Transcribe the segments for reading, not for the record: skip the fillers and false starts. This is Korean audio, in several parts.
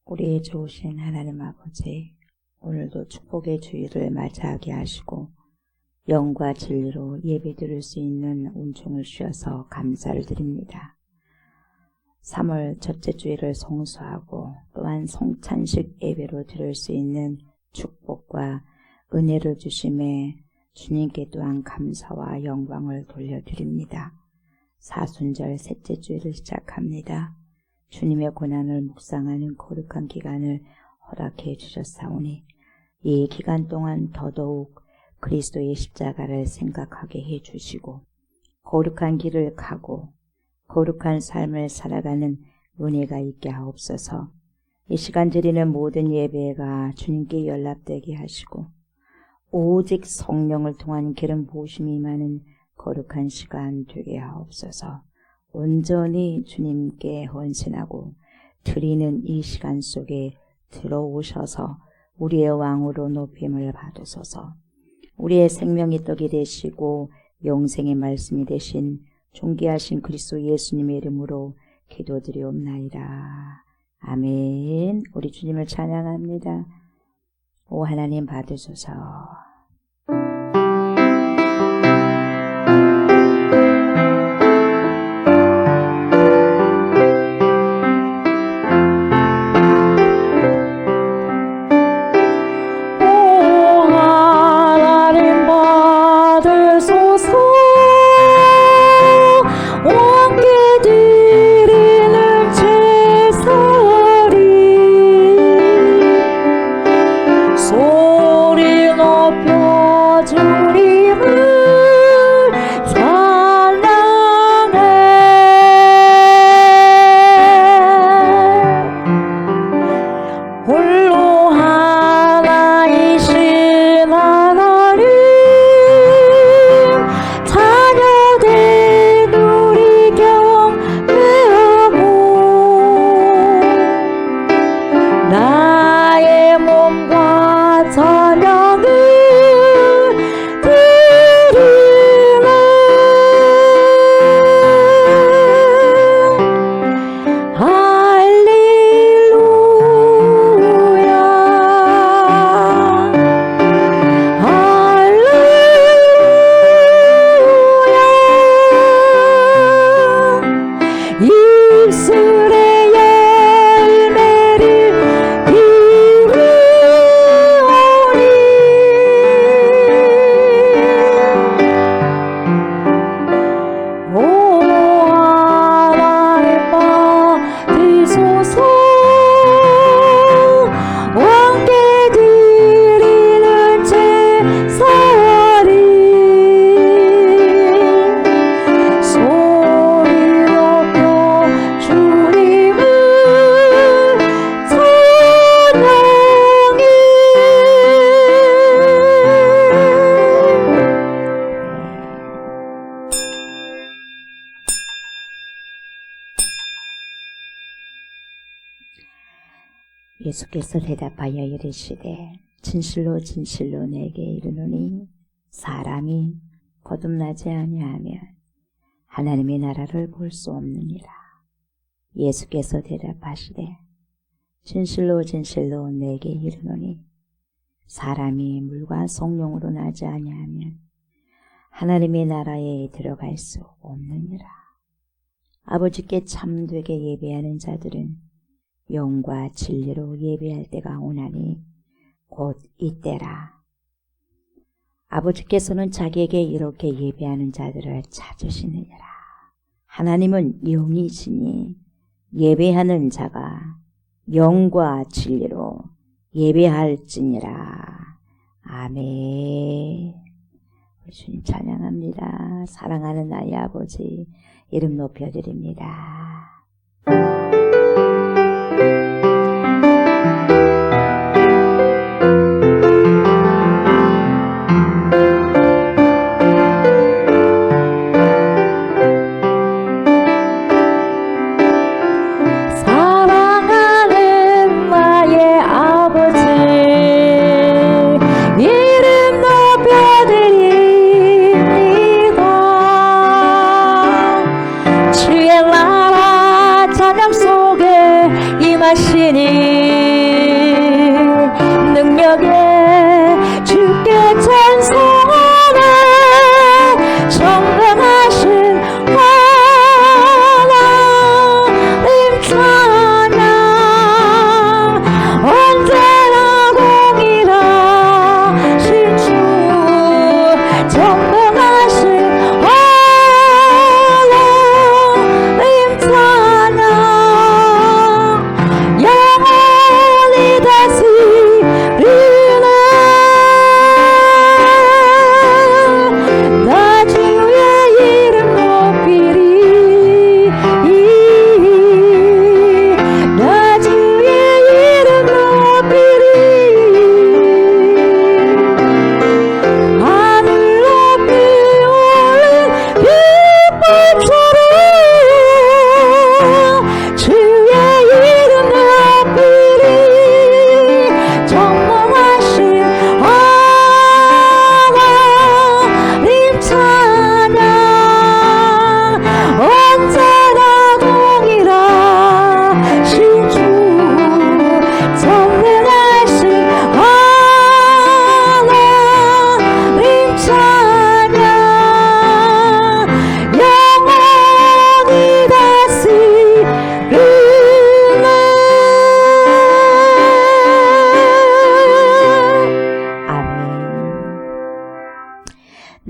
우리의 좋으신 하나님 아버지, 오늘도 축복의 주일을 맞이하게 하시고 영과 진리로 예배드릴 수 있는 은총을 주셔서 감사를 드립니다. 3월 첫째 주일을 송수하고 또한 성찬식 예배로 드릴 수 있는 축복과 은혜를 주심에 주님께 또한 감사와 영광을 돌려드립니다. 사순절 셋째 주일을 시작합니다. 주님의 고난을 묵상하는 거룩한 기간을 허락해 주셨사오니 이 기간 동안 더더욱 그리스도의 십자가를 생각하게 해 주시고 거룩한 길을 가고 거룩한 삶을 살아가는 은혜가 있게 하옵소서. 이 시간 드리는 모든 예배가 주님께 연락되게 하시고 오직 성령을 통한 기름 부으심이 임하는 거룩한 시간 되게 하옵소서. 온전히 주님께 헌신하고 드리는 이 시간 속에 들어오셔서 우리의 왕으로 높임을 받으소서. 우리의 생명의 떡이 되시고 영생의 말씀이 되신 존귀하신 그리스도 예수님의 이름으로 기도드리옵나이다. 아멘. 우리 주님을 찬양합니다. 오 하나님 받으소서. 예수께서 대답하여 이르시되 진실로 진실로 내게 이르노니 사람이 거듭나지 아니하면 하나님의 나라를 볼 수 없느니라. 예수께서 대답하시되 진실로 진실로 내게 이르노니 사람이 물과 성령으로 나지 아니하면 하나님의 나라에 들어갈 수 없느니라. 아버지께 참되게 예배하는 자들은 영과 진리로 예배할 때가 오나니 곧 이때라. 아버지께서는 자기에게 이렇게 예배하는 자들을 찾으시느니라. 하나님은 영이시니 예배하는 자가 영과 진리로 예배할지니라. 아멘. 우리 주님 찬양합니다. 사랑하는 나의 아버지 이름 높여드립니다. 찬양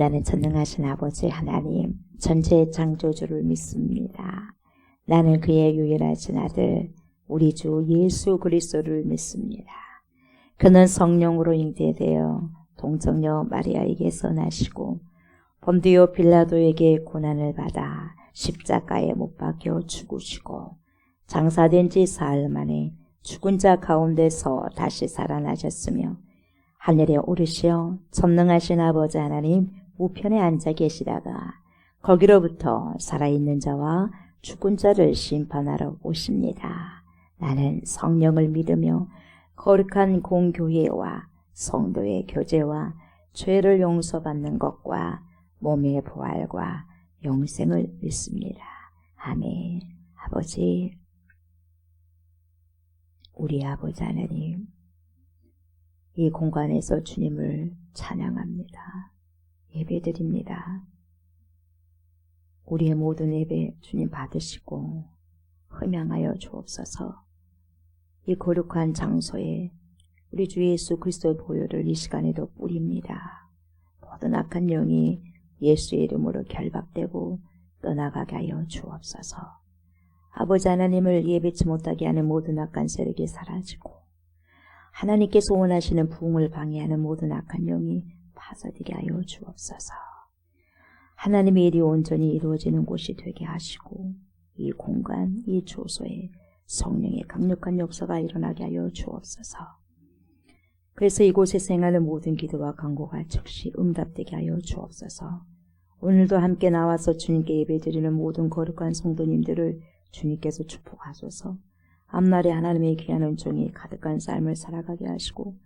나는 전능하신 아버지 하나님, 전체의 창조주를 믿습니다. 나는 그의 유일하신 아들, 우리 주 예수 그리스도를 믿습니다. 그는 성령으로 잉태되어 동정녀 마리아에게서 나시고 본디오 빌라도에게 고난을 받아 십자가에 못 박혀 죽으시고 장사된 지 사흘 만에 죽은 자 가운데서 다시 살아나셨으며 하늘에 오르시어 전능하신 아버지 하나님 우편에 앉아 계시다가 거기로부터 살아있는 자와 죽은 자를 심판하러 오십니다. 나는 성령을 믿으며 거룩한 공교회와 성도의 교제와 죄를 용서받는 것과 몸의 부활과 영생을 믿습니다. 아멘. 아버지, 우리 아버지 하나님, 이 공간에서 주님을 찬양합니다. 예배드립니다. 우리의 모든 예배 주님 받으시고 흠양하여 주옵소서. 이 거룩한 장소에 우리 주 예수 그리스도의 보혈을 이 시간에도 뿌립니다. 모든 악한 영이 예수의 이름으로 결박되고 떠나가게 하여 주옵소서. 아버지 하나님을 예배치 못하게 하는 모든 악한 세력이 사라지고 하나님께서 원하시는 부흥을 방해하는 모든 악한 영이 파서되게 하여 주옵소서. 하나님의 일이 온전히 이루어지는 곳이 되게 하시고 이 공간, 이 조소에 성령의 강력한 역사가 일어나게 하여 주옵소서. 그래서 이곳에 생하는 모든 기도와 간구가 즉시 응답되게 하여 주옵소서. 오늘도 함께 나와서 주님께 예배드리는 모든 거룩한 성도님들을 주님께서 축복하소서. 앞날에 하나님의 귀한 은총이 가득한 삶을 살아가게 하시고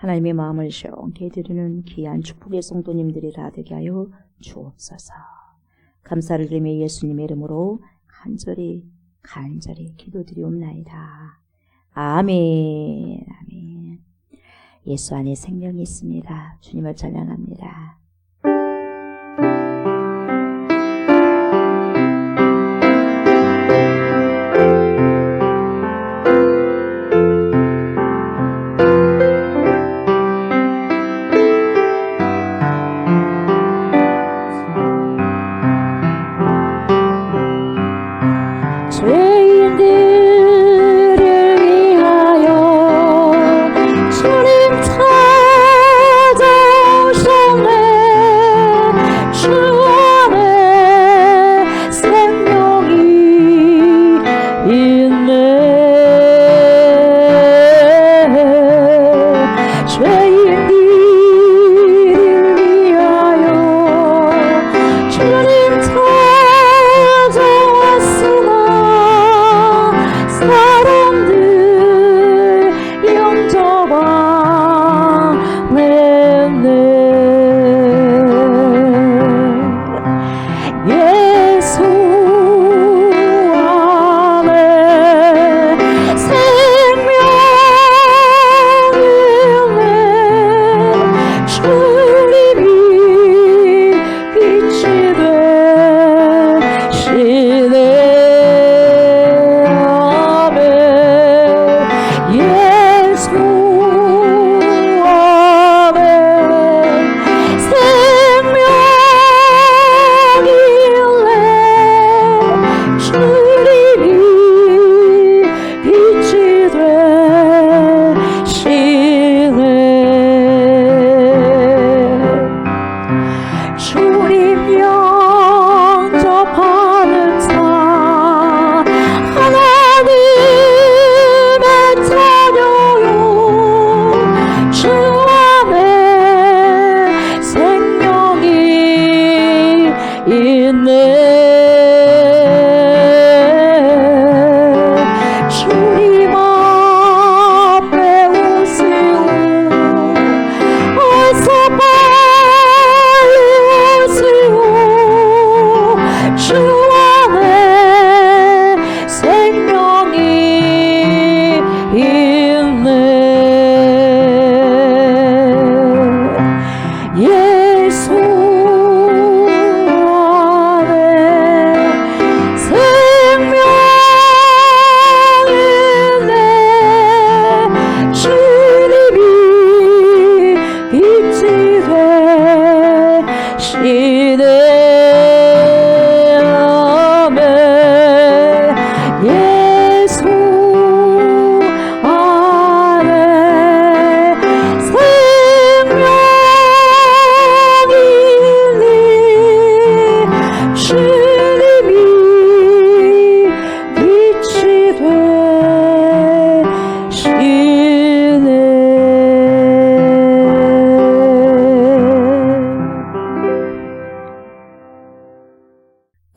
하나님의 마음을 시원케 드리는 귀한 축복의 성도님들이 다 되게 하여 주옵소서. 감사를 드리며 예수님의 이름으로 간절히 기도드리옵나이다. 아멘. 아멘. 예수 안에 생명이 있습니다. 주님을 찬양합니다. 주님 찾아오셨네.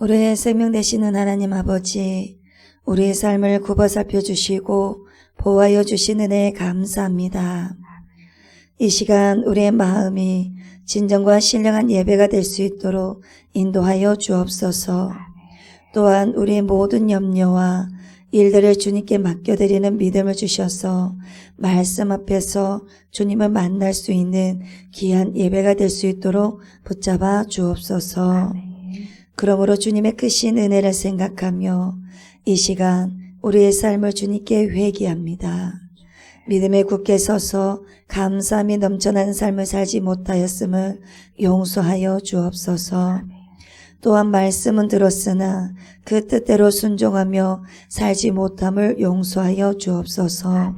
우리의 생명 되시는 하나님 아버지, 우리의 삶을 굽어 살펴주시고 보호하여 주신 은혜에 감사합니다. 이 시간 우리의 마음이 진정과 신령한 예배가 될 수 있도록 인도하여 주옵소서. 또한 우리의 모든 염려와 일들을 주님께 맡겨드리는 믿음을 주셔서 말씀 앞에서 주님을 만날 수 있는 귀한 예배가 될 수 있도록 붙잡아 주옵소서. 그러므로 주님의 크신 은혜를 생각하며 이 시간 우리의 삶을 주님께 회개합니다. 믿음에 굳게 서서 감사함이 넘쳐나는 삶을 살지 못하였음을 용서하여 주옵소서. 또한 말씀은 들었으나 그 뜻대로 순종하며 살지 못함을 용서하여 주옵소서.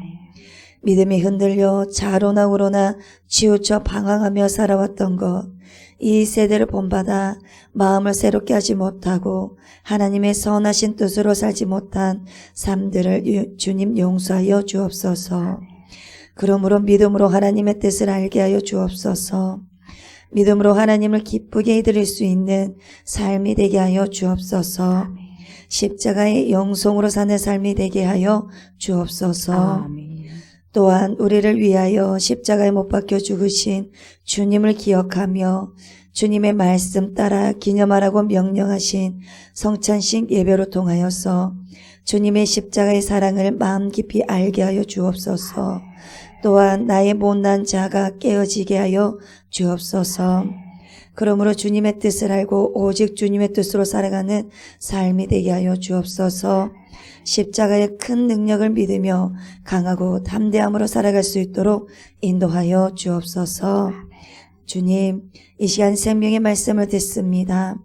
믿음이 흔들려 좌로나 우로나 치우쳐 방황하며 살아왔던 것, 이 세대를 본받아 마음을 새롭게 하지 못하고 하나님의 선하신 뜻으로 살지 못한 삶들을 주님 용서하여 주옵소서. 그러므로 믿음으로 하나님의 뜻을 알게 하여 주옵소서. 믿음으로 하나님을 기쁘게 이끌 수 있는 삶이 되게 하여 주옵소서. 십자가의 영성으로 사는 삶이 되게 하여 주옵소서. 또한 우리를 위하여 십자가에 못 박혀 죽으신 주님을 기억하며 주님의 말씀 따라 기념하라고 명령하신 성찬식 예배로 통하여서 주님의 십자가의 사랑을 마음 깊이 알게 하여 주옵소서. 또한 나의 못난 자가 깨어지게 하여 주옵소서. 그러므로 주님의 뜻을 알고 오직 주님의 뜻으로 살아가는 삶이 되게 하여 주옵소서. 십자가의 큰 능력을 믿으며 강하고 담대함으로 살아갈 수 있도록 인도하여 주옵소서. 주님, 이 시간 생명의 말씀을 듣습니다.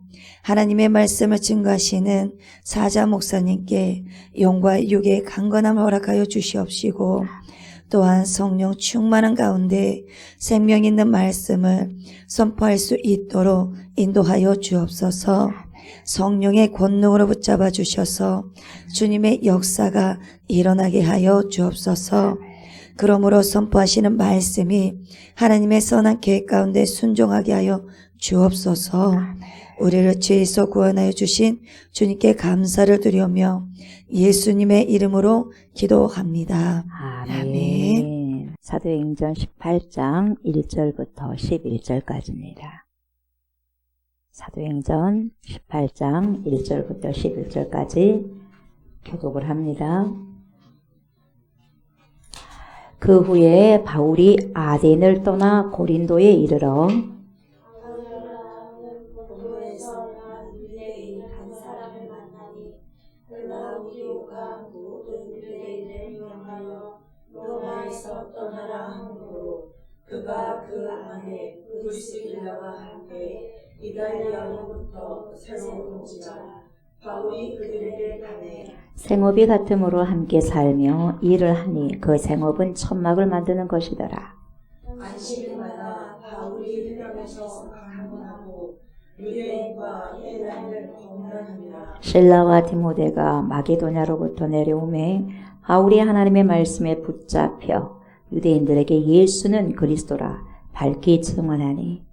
하나님의 말씀을 증거하시는 사자 목사님께 영과 육의 강건함을 허락하여 주시옵시고 또한 성령 충만한 가운데 생명 있는 말씀을 선포할 수 있도록 인도하여 주옵소서. 성령의 권능으로 붙잡아 주셔서 주님의 역사가 일어나게 하여 주옵소서. 그러므로 선포하시는 말씀이 하나님의 선한 계획 가운데 순종하게 하여 주옵소서. 우리를 죄에서 구원하여 주신 주님께 감사를 드리며 예수님의 이름으로 기도합니다. 아멘. 사도행전 18장 1절부터 11절까지입니다. 사도행전 18장 1절부터 11절까지 교독을 합니다. 그 후에 바울이 아덴을 떠나 고린도에 이르러 그가 그 안에 브리스길라와 함께 이달리아로부터 새로 오지라 바울이 그들에게 가매 생업이 같음으로 함께 살며 일을 하니 그 생업은 천막을 만드는 것이더라. 안식일마다 바울이 회당에서 강론하고 유대인과 헬라인을 공론하니라. 실라와 디모데가 마게도냐로부터 내려오매 바울이 하나님의 말씀에 붙잡혀 유대인들에게 예수는 그리스도라 밝히 증언하니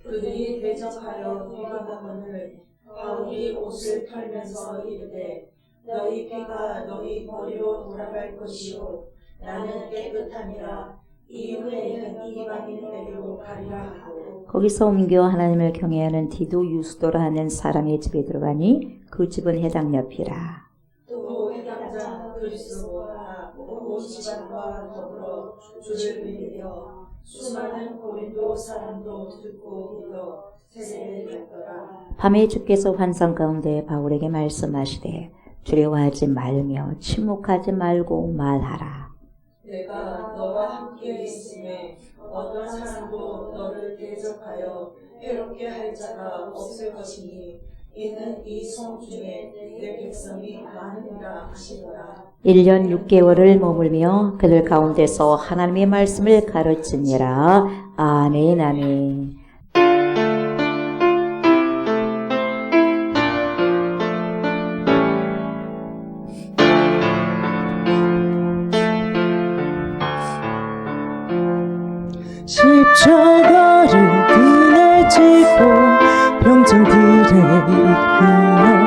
그들이 대적하여 위반하거늘 바울이 옷을 털면서 이르되 너희 피가 너희 머리로 돌아갈 것이요 나는 깨끗함이라 이후에는 이방인에게로 가리라 하고 거기서 옮겨 하나님을 경외하는 디도 유스도라 하는 사람의 집에 들어가니 그 집은 해당 옆이라. 또 해당자 그리스도와 온 집안과 더불어 주를 믿으며 수많은 고린도 사람도 듣고 믿어 세례를 받더라. 밤에 주께서 환상 가운데 바울에게 말씀하시되 두려워하지 말며 침묵하지 말고 말하라. 내가 너와 함께 있음에 어떤 사람도 너를 대적하여 해롭게 할 자가 없을 것이니 이는 이 성 중에 내 백성이 많으니라 하시더라. 1년 6개월을 머물며 그들 가운데서 하나님의 말씀을 가르치니라. 아멘 아멘. 십자가를 그날 짚고 병정들의 이끌어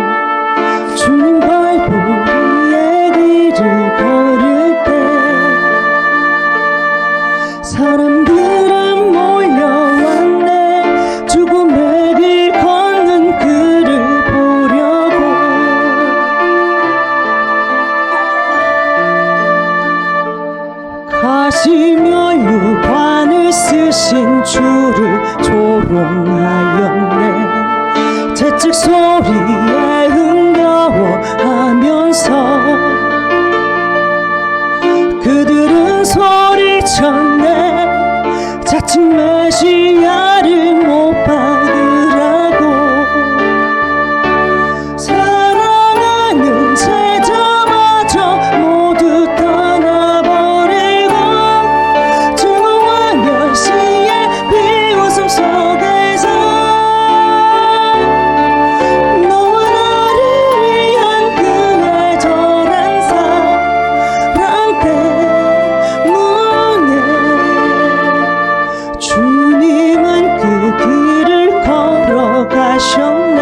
하시며 유관을 쓰신 주를 조롱하였네. 채찍 소리에 흥겨워하면서 그들은 소리쳤네. 자칭 메시아를 못 받으라고. 사랑하는 제자마저 모두 떠나버리고 증오와 멸시의 비웃음 속에서 너와 나를 위한 그의 절한 사랑 때문에 주님은 그 길을 걸어가셨네.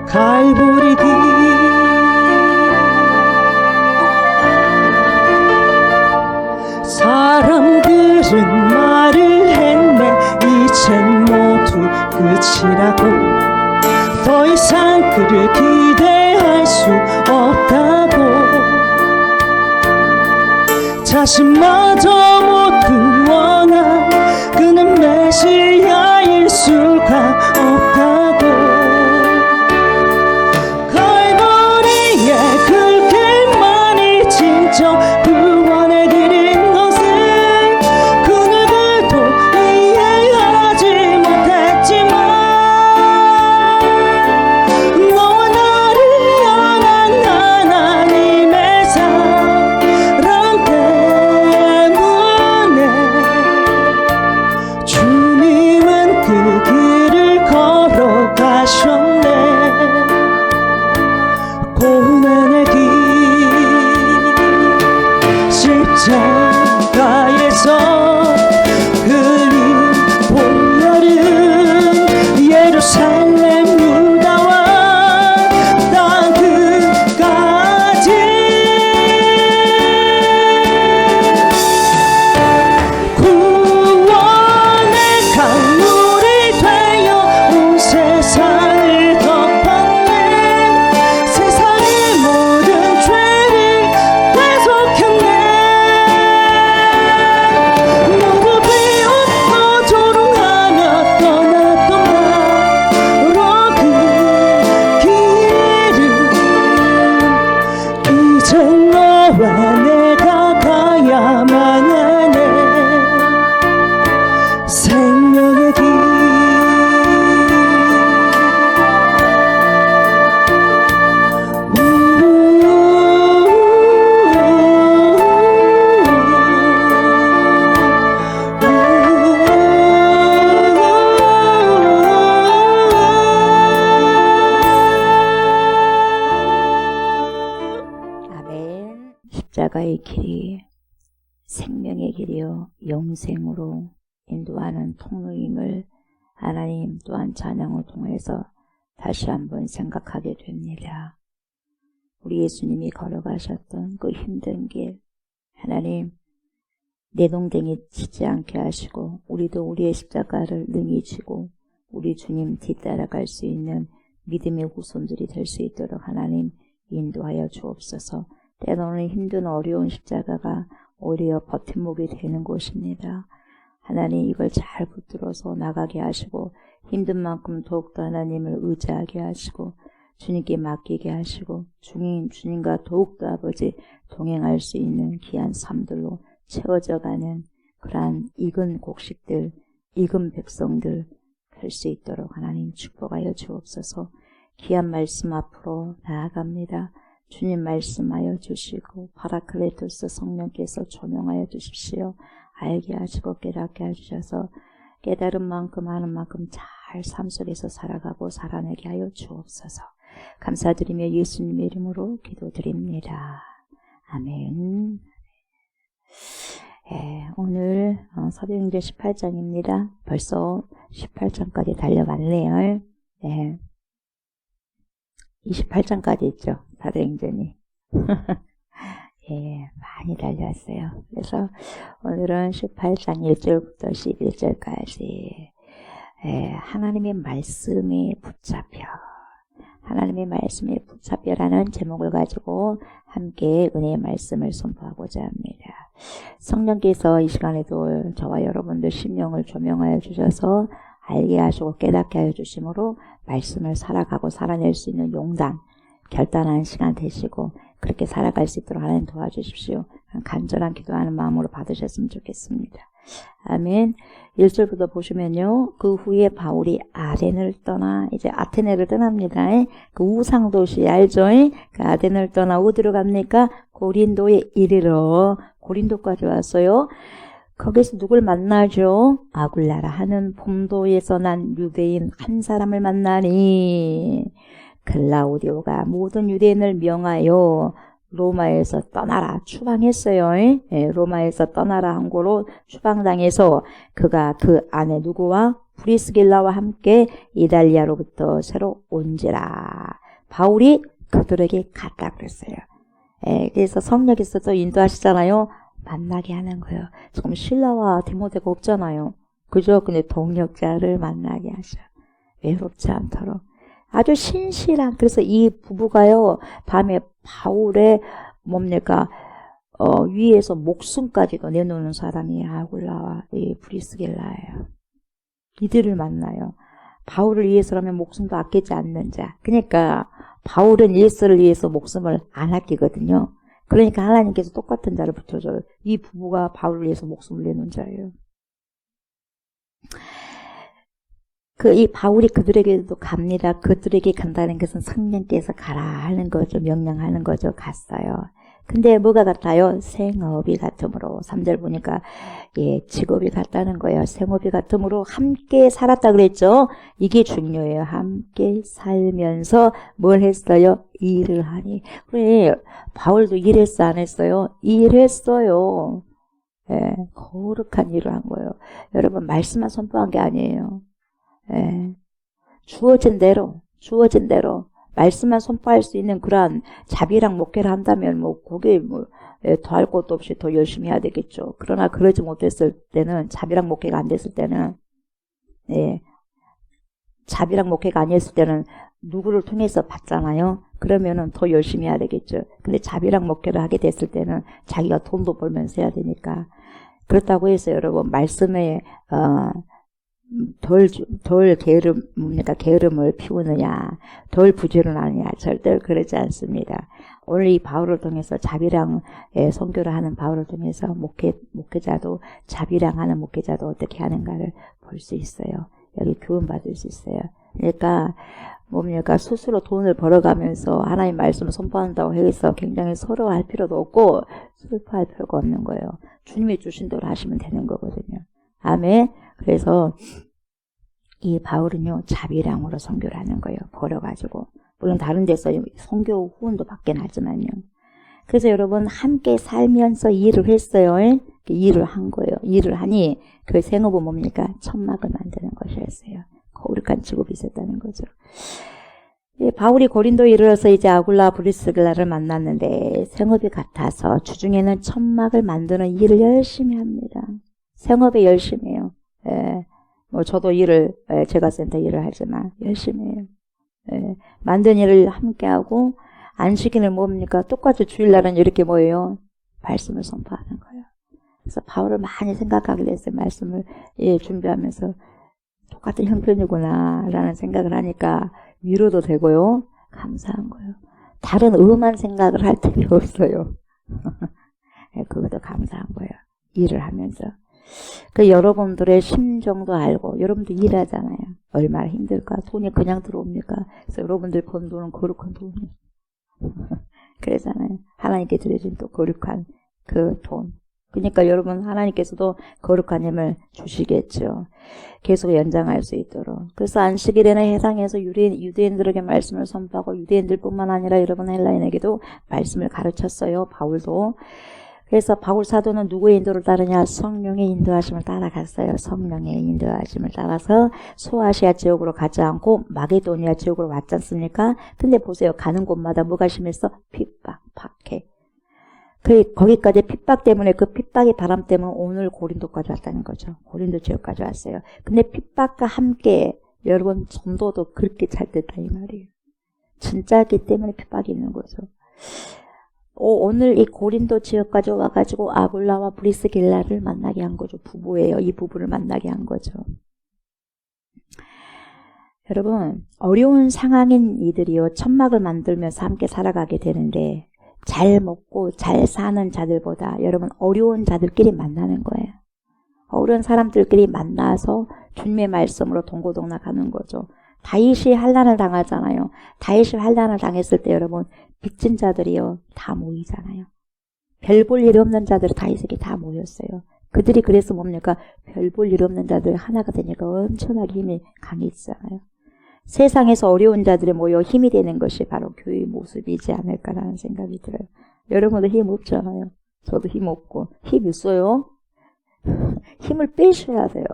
갈보리 길. 사람들은 말을 했네. 이젠 모두 끝이라고. 더 이상 그를 기대할 수 없다고. 자신마저 못 구원한 그는 메시아일 수가 없다고. 갈보리에 그 길만이 진정 구원의 길인 것을 그 누구도 이해하지 못했지만 너와 나를 향한 하나님의 사랑 때문에 주님은 그 길을 걸어가셨네. 고난의 길. 십자가에서 흘린 보혈은 예루살렘 유다와 땅끝까지 구원의 강물이 되어 온 세상을 덮었네. 세상의 모든 죄를 대속했네. 모두 비웃고 조롱하며 떠났던 바로 그 길을 이젠 너와 내가 가야만 하네. 생명의 길. 아멘. 십자가의 길이 생명의 길이요 영생으로 인도하는 통로임을 하나님 또한 찬양을 통해서 다시 한번 생각하게 됩니다. 우리 예수님이 걸어가셨던 그 힘든 길, 하나님 내동댕이 치지 않게 하시고 우리도 우리의 십자가를 능히 지고 우리 주님 뒤따라갈 수 있는 믿음의 후손들이 될 수 있도록 하나님 인도하여 주옵소서. 때로는 힘든 어려운 십자가가 오히려 버팀목이 되는 곳입니다. 하나님 이걸 잘 붙들어서 나가게 하시고 힘든 만큼 더욱더 하나님을 의지하게 하시고 주님께 맡기게 하시고 주님과 더욱더 아버지 동행할 수 있는 귀한 삶들로 채워져가는 그러한 익은 곡식들, 익은 백성들 될 수 있도록 하나님 축복하여 주옵소서. 귀한 말씀 앞으로 나아갑니다. 주님 말씀하여 주시고 파라클레토스 성령께서 조명하여 주십시오. 알게 하시고 깨닫게 해주셔서 깨달은 만큼 하는 만큼 잘 삶 속에서 살아가고 살아내게 하여 주옵소서. 감사드리며 예수님의 이름으로 기도드립니다. 아멘. 오늘 사도행전 18장입니다. 벌써 18장까지 달려갔네요. 28장까지 있죠. 사도행전이. 많이 달렸어요. 그래서 오늘은 18장 1절부터 11절까지 하나님의 말씀에 붙잡혀 하나님의 말씀에 붙잡혀라는 제목을 가지고 함께 은혜의 말씀을 선포하고자 합니다. 성령께서 이 시간에도 저와 여러분들 심령을 조명하여 주셔서 알게 하시고 깨닫게 하여 주심으로 말씀을 살아가고 살아낼 수 있는 용단, 결단하는 시간 되시고 그렇게 살아갈 수 있도록 하나님 도와주십시오. 간절한 기도하는 마음으로 받으셨으면 좋겠습니다. 아멘. 1절부터 보시면요. 그 후에 바울이 아덴을 떠나 이제 아테네를 떠납니다. 그 우상도시 알죠? 그 아덴을 떠나 어디로 갑니까? 고린도에 이르러 고린도까지 왔어요. 거기서 누굴 만나죠? 아굴라라 하는 본도에서 난 유대인 한 사람을 만나니 클라우디오가 모든 유대인을 명하여 로마에서 떠나라 추방했어요. 로마에서 떠나라 한 거로 추방당해서 그가 그 안에 누구와 브리스길라와 함께 이달리아로부터 새로 온지라. 바울이 그들에게 갔다 그랬어요. 그래서 성령께서 또 인도하시잖아요. 만나게 하는 거예요. 지금 실라와 디모데가 없잖아요. 그죠? 근데 동역자를 만나게 하셔. 외롭지 않도록. 아주 신실한, 그래서 이 부부가요, 밤에 바울의 뭡니까, 위에서 목숨까지도 내놓는 사람이 아굴라와 이 브리스길라예요. 이들을 만나요. 바울을 위해서라면 목숨도 아끼지 않는 자. 그러니까 바울은 예수를 위해서 목숨을 안 아끼거든요. 그러니까 하나님께서 똑같은 자를 붙여줘요. 이 부부가 바울을 위해서 목숨을 내놓은 자예요. 이 바울이 그들에게도 갑니다. 그들에게 간다는 것은 성령께서 가라 하는 거죠. 명령하는 거죠. 갔어요. 근데 뭐가 같아요? 생업이 같으므로. 3절 보니까 직업이 같다는 거예요. 생업이 같으므로 함께 살았다 그랬죠. 이게 중요해요. 함께 살면서 뭘 했어요? 일을 하니. 그래, 바울도 일했어 안 했어요? 일했어요. 거룩한 일을 한 거예요. 여러분 말씀만 선포한 게 아니에요. 주어진 대로 말씀만 선포할 수 있는 그러한 자비랑 목회를 한다면 거기에 더할 것도 없이 더 열심히 해야 되겠죠. 그러나 그러지 못했을 때는, 자비랑 목회가 안 됐을 때는, 자비랑 목회가 아니었을 때는 누구를 통해서 받잖아요. 그러면은 더 열심히 해야 되겠죠. 근데 자비랑 목회를 하게 됐을 때는 자기가 돈도 벌면서 해야 되니까. 그렇다고 해서 여러분 말씀에 덜 게으름을 피우느냐, 덜 부지런하느냐, 절대로 그러지 않습니다. 오늘 이 바울을 통해서 자비랑 선교를 하는 바울을 통해서 목회자도 자비랑 하는 목회자도 어떻게 하는가를 볼 수 있어요. 여기 교훈 받을 수 있어요. 그러니까 스스로 돈을 벌어가면서 하나님 말씀을 선포한다고 해서 굉장히 서러워할 필요도 없고 슬퍼할 필요가 없는 거예요. 주님이 주신 대로 하시면 되는 거거든요. 아멘. 그래서 이 바울은요 자비랑으로 선교를 하는 거예요. 벌어가지고. 물론 다른 데서 선교 후원도 받긴 하지만요. 그래서 여러분 함께 살면서 일을 했어요. 일을 한 거예요. 일을 하니 그 생업은 뭡니까? 천막을 만드는 것이었어요. 거룩한 직업이 있었다는 거죠. 바울이 고린도에 이르러서 이제 아굴라 브리스길라를 만났는데 생업이 같아서 주중에는 천막을 만드는 일을 열심히 합니다. 생업에 열심히 해요. 저도 제가 센터 일을 하지만 열심히 해요. 만든 일을 함께 하고, 안식일은 뭡니까? 똑같이 주일날은 이렇게 뭐예요? 말씀을 선포하는 거예요. 그래서 바울을 많이 생각하게 됐어요. 말씀을 준비하면서 똑같은 형편이구나 라는 생각을 하니까 위로도 되고요. 감사한 거예요. 다른 음한 생각을 할 틈이 없어요. 그것도 감사한 거예요. 일을 하면서. 여러분들의 심정도 알고, 여러분들 일하잖아요. 얼마나 힘들까? 돈이 그냥 들어옵니까? 그래서 여러분들 번 돈은 거룩한 돈이에요. 그러잖아요. 하나님께 드려진 또 거룩한 그 돈. 그러니까 여러분 하나님께서도 거룩한 힘을 주시겠죠. 계속 연장할 수 있도록. 그래서 안식일에는 해상에서 유대인들에게 말씀을 선포하고 유대인들뿐만 아니라 여러분 헬라인에게도 말씀을 가르쳤어요. 바울도. 그래서 바울 사도는 누구의 인도를 따르냐? 성령의 인도하심을 따라갔어요. 성령의 인도하심을 따라서 소아시아 지역으로 가지 않고 마게도니아 지역으로 왔지 않습니까? 근데 보세요. 가는 곳마다 뭐가 심해서? 핍박, 박해. 거기까지 핍박 때문에, 그 핍박의 바람 때문에 오늘 고린도까지 왔다는 거죠. 고린도 지역까지 왔어요. 근데 핍박과 함께 여러분 전도도 그렇게 잘 됐다 이 말이에요. 진짜기 때문에 핍박이 있는 거죠. 오늘 이 고린도 지역까지 와가지고 아굴라와 브리스길라를 만나게 한 거죠. 부부예요. 이 부부를 만나게 한 거죠. 여러분, 어려운 상황인 이들이요, 천막을 만들면서 함께 살아가게 되는데, 잘 먹고 잘 사는 자들보다 여러분 어려운 자들끼리 만나는 거예요. 어려운 사람들끼리 만나서 주님의 말씀으로 동고동락하는 거죠. 다윗이 환난을 당하잖아요. 다윗이 환난을 당했을 때 여러분 빚진 자들이요 다 모이잖아요. 별 볼 일 없는 자들이 다윗에게 다 모였어요. 그들이 그래서 뭡니까? 별 볼 일 없는 자들이 하나가 되니까 엄청나게 힘이 강해지잖아요. 세상에서 어려운 자들이 모여 힘이 되는 것이 바로 교회의 모습이지 않을까라는 생각이 들어요. 여러분도 힘 없잖아요. 저도 힘 없고. 힘 있어요? 힘을 빼셔야 돼요.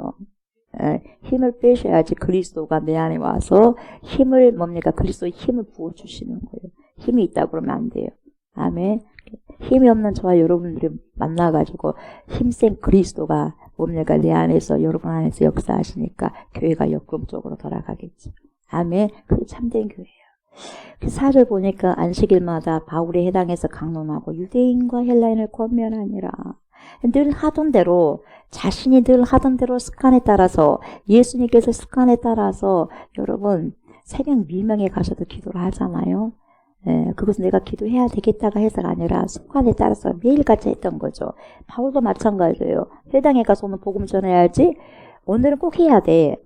힘을 빼셔야지 그리스도가 내 안에 와서 힘을 그리스도의 힘을 부어주시는 거예요. 힘이 있다고 그러면 안 돼요. 아멘. 힘이 없는 저와 여러분들이 만나가지고 힘센 그리스도가 내 안에서 여러분 안에서 역사하시니까 교회가 역동적으로 돌아가겠죠. 아멘. 그게 참된 교회예요. 그 사를 보니까 안식일마다 바울에 해당해서 강론하고 유대인과 헬라인을 권면하니라. 늘 하던 대로 자신이 늘 하던 대로 습관에 따라서 예수님께서 습관에 따라서 여러분 새벽 미명에 가서도 기도를 하잖아요. 그것은 내가 기도해야 되겠다가 해서가 아니라 습관에 따라서 매일같이 했던 거죠. 바울도 마찬가지예요. 회당에 가서는 복음 전해야지 오늘은 꼭 해야 돼.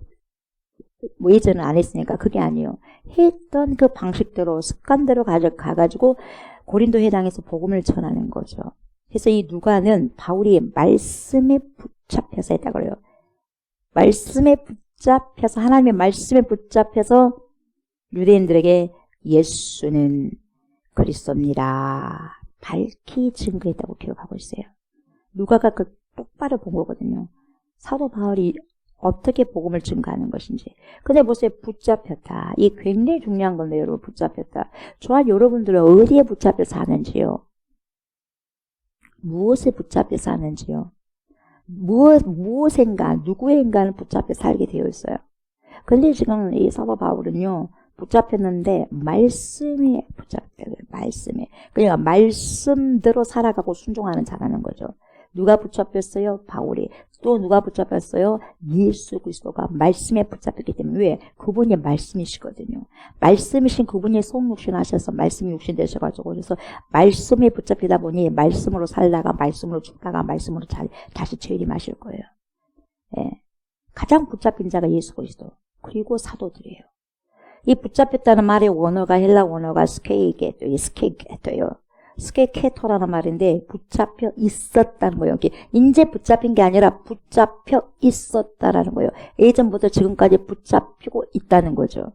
예전은 안 했으니까 그게 아니에요. 했던 그 방식대로 습관대로 가가지고 고린도 회당에서 복음을 전하는 거죠. 그래서 이 누가는 바울이 말씀에 붙잡혀서 했다 그래요. 말씀에 붙잡혀서 하나님의 말씀에 붙잡혀서 유대인들에게 예수는 그리스도입니다. 밝히 증거했다고 기록하고 있어요. 누가가 그 똑바로 본 거거든요. 사도 바울이 어떻게 복음을 증거하는 것인지. 근데 보세요. 붙잡혔다. 이게 굉장히 중요한 건데 여러분 붙잡혔다. 저와 여러분들은 어디에 붙잡혀 사는지요? 무엇에 붙잡혀 사는지요? 무엇인가 누구인가는 붙잡혀 살게 되어 있어요. 근데 지금 이 사도 바울은요. 붙잡혔는데 말씀에 붙잡혀요. 말씀에. 그러니까 말씀대로 살아가고 순종하는 자라는 거죠. 누가 붙잡혔어요? 바울이. 또 누가 붙잡혔어요? 예수 그리스도가 말씀에 붙잡혔기 때문에. 왜? 그분이 말씀이시거든요. 말씀이신 그분이 성육신 하셔서 말씀이 육신 되셔가지고 그래서 말씀에 붙잡히다 보니 말씀으로 살다가 말씀으로 죽다가 말씀으로 다시 재림하실 거예요. 예. 가장 붙잡힌 자가 예수 그리스도 그리고 사도들이에요. 이 붙잡혔다는 말의 원어가 헬라 원어가 스케이게토예요. 스케케토라는 말인데 붙잡혀 있었다는 거예요. 이제 붙잡힌 게 아니라 붙잡혀 있었다라는 거예요. 예전부터 지금까지 붙잡히고 있다는 거죠.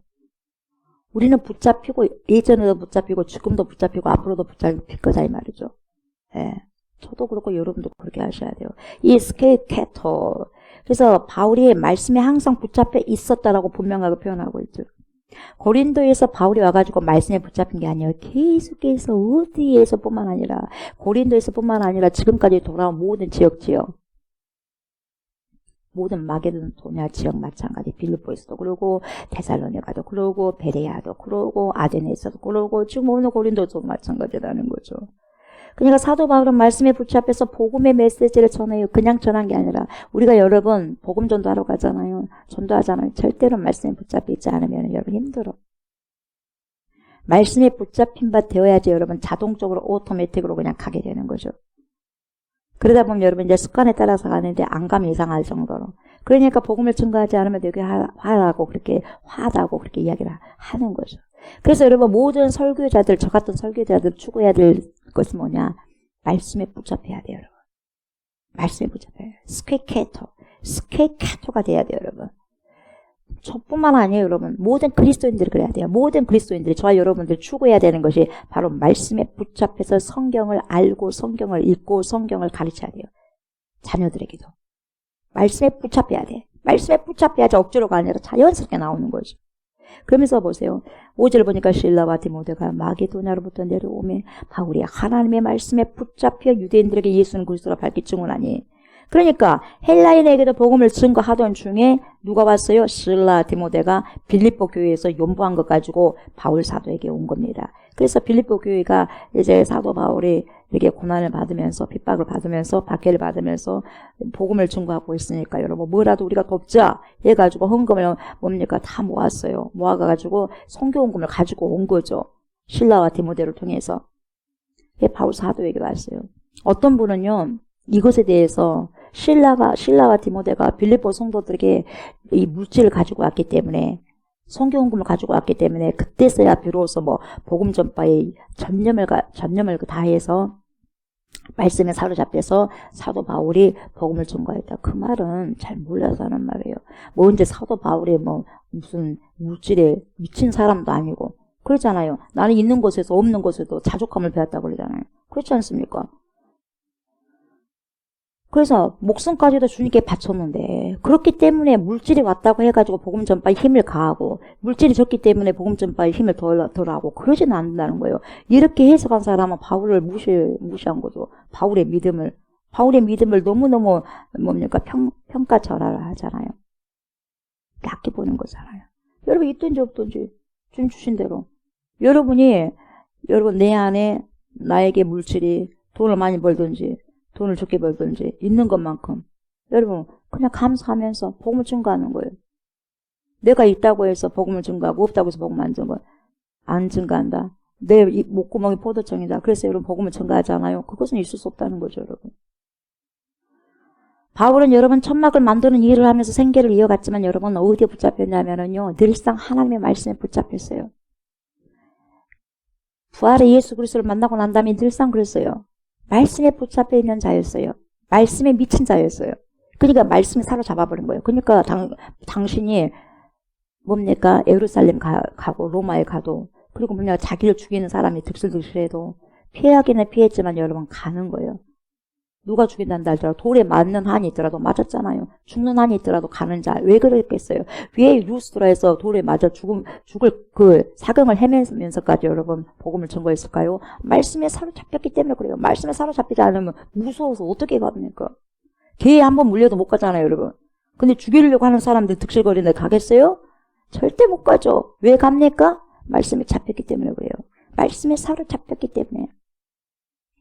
우리는 붙잡히고 예전에도 붙잡히고 지금도 붙잡히고 앞으로도 붙잡힐 거다 이 말이죠. 예. 저도 그렇고 여러분도 그렇게 하셔야 돼요. 이 스케케토. 그래서 바울이 말씀에 항상 붙잡혀 있었다라고 분명하게 표현하고 있죠. 고린도에서 바울이 와가지고 말씀에 붙잡힌 게 아니에요. 계속해서 어디에서뿐만 아니라 고린도에서뿐만 아니라 지금까지 돌아온 모든 지역 모든 마게도냐 지역 마찬가지. 빌립보에서도 그러고 데살로니가도 그러고 베레아도 그러고 아데네에서도 그러고 지금 오늘 고린도도 마찬가지라는 거죠. 그러니까 사도 바울은 말씀에 붙잡혀서 복음의 메시지를 전해요. 그냥 전한 게 아니라 우리가 여러분 복음 전도하러 가잖아요. 전도하잖아요. 절대로 말씀에 붙잡혀 있지 않으면 여러분 힘들어. 말씀에 붙잡힌 바 되어야지 여러분 자동적으로 오토매틱으로 그냥 가게 되는 거죠. 그러다 보면 여러분 이제 습관에 따라서 가는데 안감이 이상할 정도로. 그러니까 복음을 증거하지 않으면 되게 화나고 그렇게 화다고 그렇게 이야기를 하는 거죠. 그래서 여러분 모든 설교자들 저 같은 설교자들 추구해야 될 것은 뭐냐? 말씀에 붙잡혀야 돼요, 여러분. 말씀에 붙잡혀야 돼요. 스케케토가 돼야 돼요, 여러분. 저뿐만 아니에요, 여러분. 모든 그리스도인들이 그래야 돼요. 모든 그리스도인들이 저와 여러분들 추구해야 되는 것이 바로 말씀에 붙잡혀서 성경을 알고 성경을 읽고 성경을 가르쳐야 돼요. 자녀들에게도. 말씀에 붙잡혀야 돼. 말씀에 붙잡혀야지 억지로가 아니라 자연스럽게 나오는 거죠. 그러면서 보세요. 5절 보니까 실라와 디모데가 마게도냐로부터 내려오매 바울이 하나님의 말씀에 붙잡혀 유대인들에게 예수는 그리스도라 밝히 증언하니 그러니까 헬라인에게도 복음을 증거하던 중에 누가 왔어요? 실라 디모데가 빌립보 교회에서 연보한 것 가지고 바울 사도에게 온 겁니다. 그래서 빌립보 교회가 이제 사도 바울이 이렇게 고난을 받으면서 핍박을 받으면서 박해를 받으면서 복음을 증거하고 있으니까 여러분 뭐라도 우리가 돕자 해가지고 헌금을 뭡니까 다 모았어요. 모아가지고 선교헌금을 가지고 온 거죠. 실라와 디모데를 통해서. 바울 사도에게 왔어요. 어떤 분은요 이것에 대해서 실라와 디모데가 빌립보 성도들에게 이 물질을 가지고 왔기 때문에 선교헌금을 가지고 왔기 때문에 그때서야 비로소 뭐 복음 전파에 전념을 다해서 말씀에 사로잡혀서 사도 바울이 복음을 전가했다. 그 말은 잘 몰라서 하는 말이에요. 뭐 언제 사도 바울이 뭐 무슨 물질에 미친 사람도 아니고 그렇잖아요. 나는 있는 곳에서 없는 곳에도 자족함을 배웠다고 그러잖아요. 그렇지 않습니까? 그래서 목숨까지도 주님께 바쳤는데 그렇기 때문에 물질이 왔다고 해가지고 복음 전파에 힘을 가하고 물질이 적기 때문에 복음 전파에 힘을 덜하고 그러지는 않는다는 거예요. 이렇게 해석한 사람은 바울을 무시한 거죠. 바울의 믿음을 너무너무 뭡니까 평가절하하잖아요. 아껴보는 거잖아요. 여러분 있든지 없든지 주님 주신 대로 여러분 내 안에 나에게 물질이 돈을 많이 벌든지 돈을 적게 벌든지 있는 것만큼 여러분 그냥 감사하면서 복음을 증거하는 거예요. 내가 있다고 해서 복음을 증거하고 없다고 해서 복음 안 증거한다. 내 목구멍이 포도청이다. 그래서 여러분 복음을 증거하잖아요. 그것은 있을 수 없다는 거죠, 여러분. 바울은 여러분 천막을 만드는 일을 하면서 생계를 이어갔지만 여러분 어디에 붙잡혔냐면요 늘상 하나님의 말씀에 붙잡혔어요. 부활의 예수 그리스도를 만나고 난 다음에 늘상 그랬어요. 말씀에 붙잡혀 있는 자였어요. 말씀에 미친 자였어요. 그러니까 말씀이 사로잡아버린 거예요. 그러니까 당신이 뭡니까 예루살렘 가고 로마에 가도 그리고 뭐냐 자기를 죽이는 사람이 득실득실해도 피하기는 피했지만 여러분 가는 거예요. 누가 죽인단다 할지라도 돌에 맞는 한이 있더라도 맞았잖아요. 죽는 한이 있더라도 가는 자. 왜 그랬겠어요? 왜 루스드라에서 돌에 맞아 죽을 그 사경을 헤매면서까지 여러분 복음을 증거했을까요? 말씀에 사로잡혔기 때문에 그래요. 말씀에 사로잡히지 않으면 무서워서 어떻게 갑니까? 개에 한번 물려도 못 가잖아요, 여러분. 근데 죽이려고 하는 사람들 득실거리는데 가겠어요? 절대 못 가죠. 왜 갑니까? 말씀에 잡혔기 때문에 그래요. 말씀에 사로잡혔기 때문에.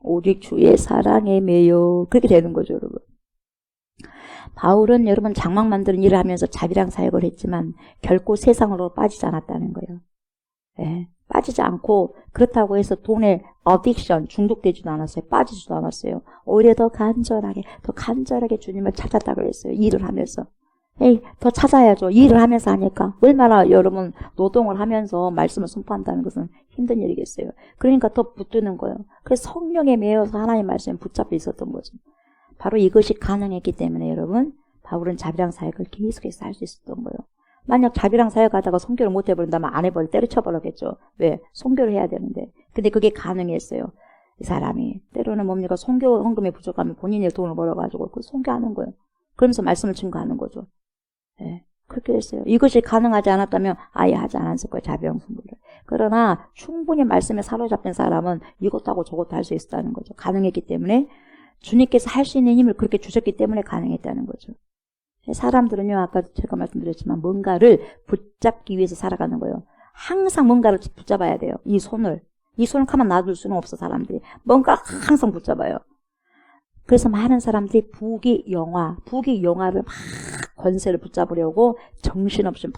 오직 주의 사랑에 매여 그렇게 되는 거죠, 여러분. 바울은 여러분 장막 만드는 일을 하면서 자비랑 사역을 했지만 결코 세상으로 빠지지 않았다는 거예요. 네, 빠지지 않고 그렇다고 해서 돈에 어딕션 중독되지도 않았어요. 빠지지도 않았어요. 오히려 더 간절하게 주님을 찾았다 그랬어요. 일을 하면서. 더 찾아야죠. 일을 하면서 하니까. 얼마나 여러분 노동을 하면서 말씀을 선포한다는 것은 힘든 일이겠어요. 그러니까 더 붙드는 거예요. 그래서 성령에 매여서 하나님의 말씀에 붙잡혀 있었던 거죠. 바로 이것이 가능했기 때문에 여러분 바울은 자비랑 사역을 계속해서 할 수 있었던 거예요. 만약 자비랑 사역하다가 선교를 못 해버린다면 안 때려쳐버렸겠죠. 왜? 선교를 해야 되는데. 근데 그게 가능했어요. 이 사람이. 때로는 뭡니까? 선교 헌금이 부족하면 본인이 돈을 벌어가지고 그 선교하는 거예요. 그러면서 말씀을 증거하는 거죠. 네, 그렇게 됐어요. 이것이 가능하지 않았다면 아예 하지 않았을 거예요. 자비형 선교를. 그러나 충분히 말씀에 사로잡힌 사람은 이것도 하고 저것도 할 수 있었다는 거죠. 가능했기 때문에 주님께서 할 수 있는 힘을 그렇게 주셨기 때문에 가능했다는 거죠. 사람들은요 아까 제가 말씀드렸지만 뭔가를 붙잡기 위해서 살아가는 거예요. 항상 뭔가를 붙잡아야 돼요. 이 손을 가만 놔둘 수는 없어. 사람들이 뭔가 항상 붙잡아요. 그래서 많은 사람들이 부귀 영화를 막 권세를 붙잡으려고 정신없이 막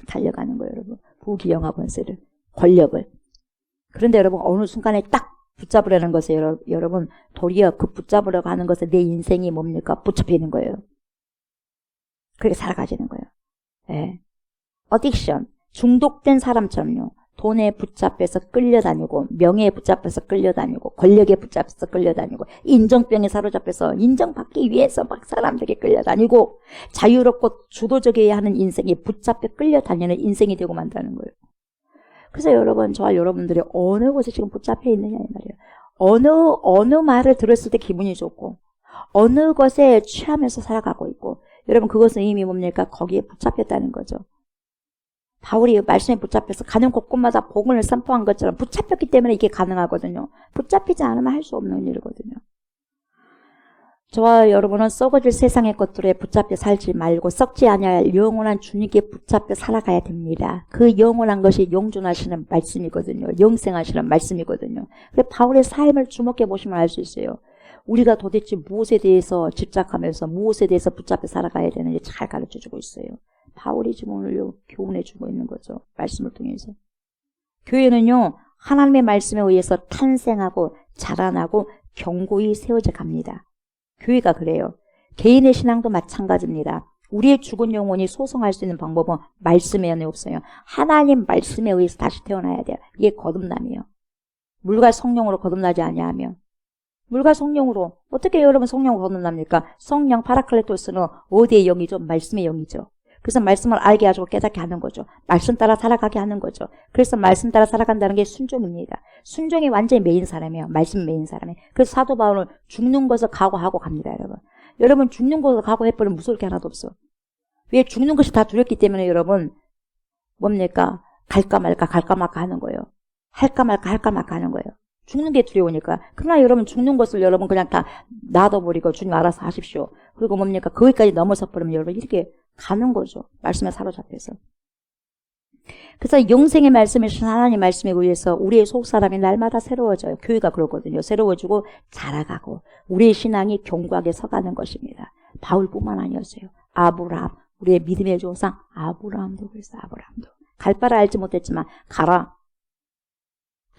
달려가는 거예요, 여러분. 부귀 영화 권세를, 권력을. 그런데 여러분 어느 순간에 딱 붙잡으려는 것에 여러분 도리어 그 붙잡으려고 하는 것에 내 인생이 뭡니까? 붙잡히는 거예요. 그렇게 살아가지는 거예요. 네. 어딕션, 중독된 사람처럼요. 돈에 붙잡혀서 끌려다니고 명예에 붙잡혀서 끌려다니고 권력에 붙잡혀서 끌려다니고 인정병에 사로잡혀서 인정받기 위해서 막 사람들에게 끌려다니고 자유롭고 주도적이어야 하는 인생에 붙잡혀 끌려다니는 인생이 되고 만다는 거예요. 그래서 여러분 저와 여러분들이 어느 곳에 지금 붙잡혀 있느냐 이 말이에요. 어느 말을 들었을 때 기분이 좋고 어느 것에 취하면서 살아가고 있고 여러분 그것은 이미 뭡니까? 거기에 붙잡혔다는 거죠. 바울이 말씀에 붙잡혀서 가는 곳곳마다 복음을 선포한 것처럼 붙잡혔기 때문에 이게 가능하거든요. 붙잡히지 않으면 할 수 없는 일이거든요. 저와 여러분은 썩어질 세상의 것들에 붙잡혀 살지 말고 썩지 아니할 영원한 주님께 붙잡혀 살아가야 됩니다. 그 영원한 것이 영존하시는 말씀이거든요. 영생하시는 말씀이거든요. 그래서 바울의 삶을 주목해 보시면 알 수 있어요. 우리가 도대체 무엇에 대해서 집착하면서 무엇에 대해서 붙잡혀 살아가야 되는지 잘 가르쳐주고 있어요. 바울이 지금 오늘 교훈해주고 있는 거죠. 말씀을 통해서. 교회는요, 하나님의 말씀에 의해서 탄생하고 자라나고 견고히 세워져 갑니다. 교회가 그래요. 개인의 신앙도 마찬가지입니다. 우리의 죽은 영혼이 소성할 수 있는 방법은 말씀에 안에 없어요. 하나님 말씀에 의해서 다시 태어나야 돼요. 이게 거듭남이에요. 물과 성령으로 거듭나지 아니하면. 물과 성령으로. 어떻게 여러분 성령으로 거듭납니까? 성령 파라클레토스는 어디의 영이죠? 말씀의 영이죠. 그래서 말씀을 알게 하고 깨닫게 하는 거죠. 말씀 따라 살아가게 하는 거죠. 그래서 말씀 따라 살아간다는 게 순종입니다. 순종이 완전히 메인 사람이에요. 말씀 메인 사람이에요. 그래서 사도 바울은 죽는 것을 각오하고 갑니다, 여러분. 여러분 죽는 것을 각오해버리면 무서울 게 하나도 없어. 왜? 죽는 것이 다 두렵기 때문에 여러분 뭡니까? 갈까 말까 하는 거예요. 할까 말까 하는 거예요. 죽는 게 두려우니까. 그러나 여러분 죽는 것을 여러분 그냥 다 놔둬버리고 주님 알아서 하십시오. 그리고 뭡니까? 거기까지 넘어서 버리면 여러분 이렇게 가는 거죠. 말씀에 사로잡혀서. 그래서 영생의 말씀이신 하나님 말씀에 의해서 우리의 속사람이 날마다 새로워져요. 교회가 그러거든요. 새로워지고 자라가고 우리의 신앙이 견고하게 서가는 것입니다. 바울뿐만 아니었어요. 아브라함, 우리의 믿음의 조상 아브라함도 그랬어요. 아브라함도. 갈 바를 알지 못했지만 가라.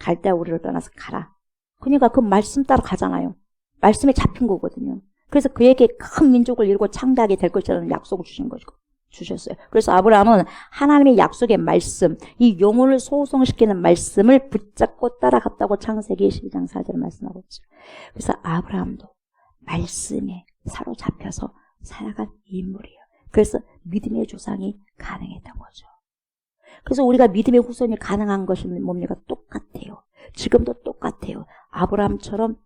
갈 때 우리를 떠나서 가라. 그러니까 그 말씀 따라 가잖아요. 말씀에 잡힌 거거든요. 그래서 그에게 큰 민족을 이루고 창대하게 될 것이라는 약속을 주셨어요. 그래서 아브라함은 하나님의 약속의 말씀, 이 영혼을 소성시키는 말씀을 붙잡고 따라갔다고 창세기 12장 4절에 말씀하고 있죠. 그래서 아브라함도 말씀에 사로잡혀서 살아간 인물이에요. 그래서 믿음의 조상이 가능했던 거죠. 그래서 우리가 믿음의 후손이 가능한 것이 뭡니까? 똑같아요. 지금도 똑같아요. 아브라함처럼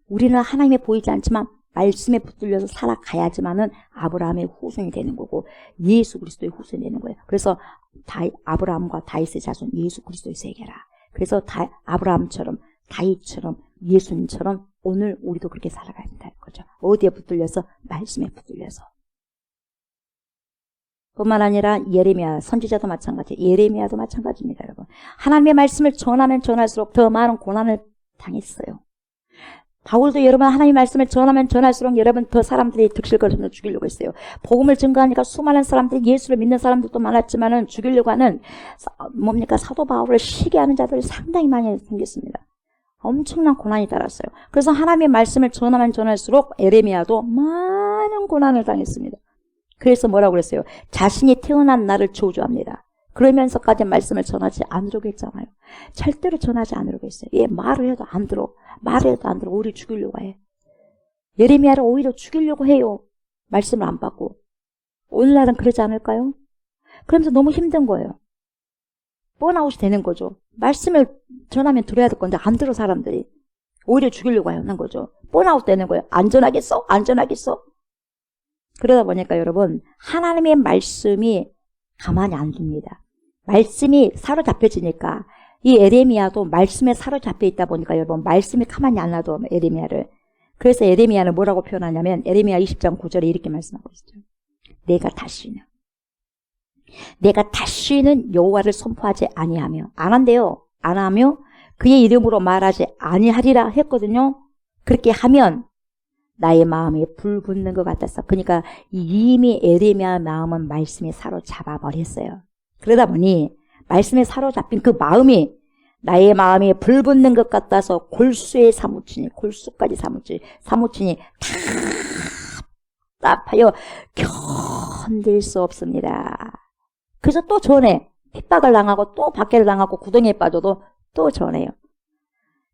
우리는 하나님에 보이지 않지만 말씀에 붙들려서 살아가야지만은 아브라함의 후손이 되는 거고 예수 그리스도의 후손이 되는 거예요. 그래서 아브라함과 다윗의 자손 예수 그리스도의 세계라. 그래서 아브라함처럼 다윗처럼 예수님처럼 오늘 우리도 그렇게 살아가야 된다는 거죠. 어디에 붙들려서? 말씀에 붙들려서. 뿐만 아니라 예레미야 선지자도 마찬가지, 예레미야도 마찬가지입니다, 여러분. 하나님의 말씀을 전하면 전할수록 더 많은 고난을 당했어요. 바울도 여러분 하나님의 말씀을 전하면 전할수록 여러분 더 사람들이 득실거려서 죽이려고 했어요. 복음을 증거하니까 수많은 사람들이 예수를 믿는 사람들도 많았지만은 죽이려고 하는 사도 바울을 시기하는 자들이 상당히 많이 생겼습니다. 엄청난 고난이 따랐어요. 그래서 하나님의 말씀을 전하면 전할수록 예레미야도 많은 고난을 당했습니다. 그래서 뭐라고 그랬어요? 자신이 태어난 날을 저주합니다. 그러면서까지 말씀을 전하지 않으려고 했잖아요. 절대로 전하지 않으려고 했어요. 얘 말을 해도 안 들어. 말을 해도 안 들어. 오히려 죽이려고 해. 예레미야를 오히려 죽이려고 해요. 말씀을 안 받고. 오늘날은 그러지 않을까요? 그러면서 너무 힘든 거예요. 번아웃이 되는 거죠. 말씀을 전하면 들어야 될 건데 안 들어 사람들이. 오히려 죽이려고 하는 거죠. 번아웃 되는 거예요. 안전하겠어? 안전하겠어? 그러다 보니까 여러분 하나님의 말씀이 가만히 안 둡니다. 말씀이 사로잡혀지니까 이 예레미야도 말씀에 사로잡혀 있다 보니까 여러분 말씀이 가만히 안 놔둬 예레미야를. 그래서 예레미야는 뭐라고 표현하냐면 예레미야 20장 9절에 이렇게 말씀하고 있어요. 내가 다시는 여호와를 선포하지 아니하며 안 한대요. 안 하며 그의 이름으로 말하지 아니하리라 했거든요. 그렇게 하면 나의 마음이 불 붙는 것 같았어. 그러니까 이미 예레미야 마음은 말씀에 사로잡아 버렸어요. 그러다 보니 말씀에 사로잡힌 그 마음이 나의 마음이 불 붙는 것 같아서 골수에 골수까지 사무치니 답답하여 견딜 수 없습니다. 그래서 또 전해. 핍박을 당하고 또 박해를 당하고 구덩이에 빠져도 또 전해요.